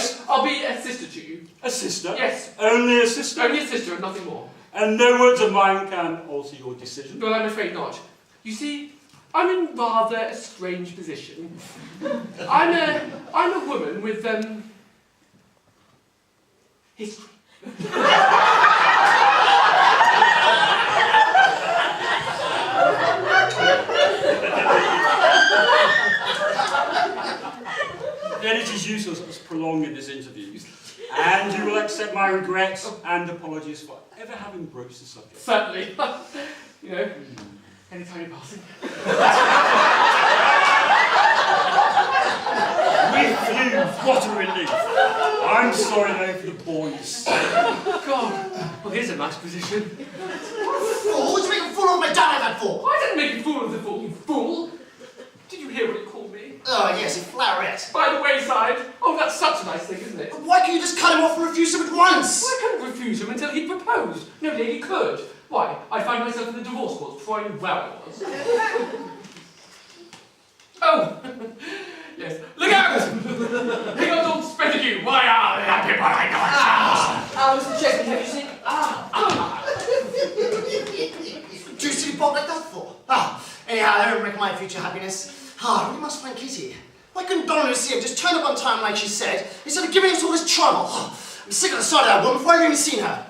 [SPEAKER 7] sister to you.
[SPEAKER 9] A sister?
[SPEAKER 7] Yes.
[SPEAKER 9] Only a sister?
[SPEAKER 7] Only a sister and nothing more.
[SPEAKER 9] And no words of mine can alter your decision?
[SPEAKER 7] Well, I'm afraid not. You see, I'm in rather a strange position. I'm a woman with, history.
[SPEAKER 9] Then it is useless us prolonging this interview, and you will accept my regrets and apologies for ever having broached the subject.
[SPEAKER 7] Certainly. You know, anytime you're passing.
[SPEAKER 9] With you, what a relief. I'm sorry though for the boys.
[SPEAKER 7] God, well here's a nice position.
[SPEAKER 1] Fool, to make a fool of my dad, that for?
[SPEAKER 7] I didn't make a fool of the fool, you fool! Did you hear what he called me?
[SPEAKER 1] Oh, yes, a floweret.
[SPEAKER 7] By the wayside? Oh, that's such a nice thing, isn't it?
[SPEAKER 1] But why can't you just cut him off and refuse him at once?
[SPEAKER 7] I couldn't refuse him until he proposed. No lady could. Why, I'd find myself in the divorce court before I knew where I was. Oh! Yes. Look out! Hang on, don't spread at you! Why are there people I know?
[SPEAKER 10] Mr. Chesney, have you seen?
[SPEAKER 1] Do you see Bob like that for? Anyhow, I don't reckon my future happiness. I really must find Kitty. Why couldn't Donna Lucia just turn up on time like she said, instead of giving us all this trouble? I'm sick of the sight of that woman before I've even seen her.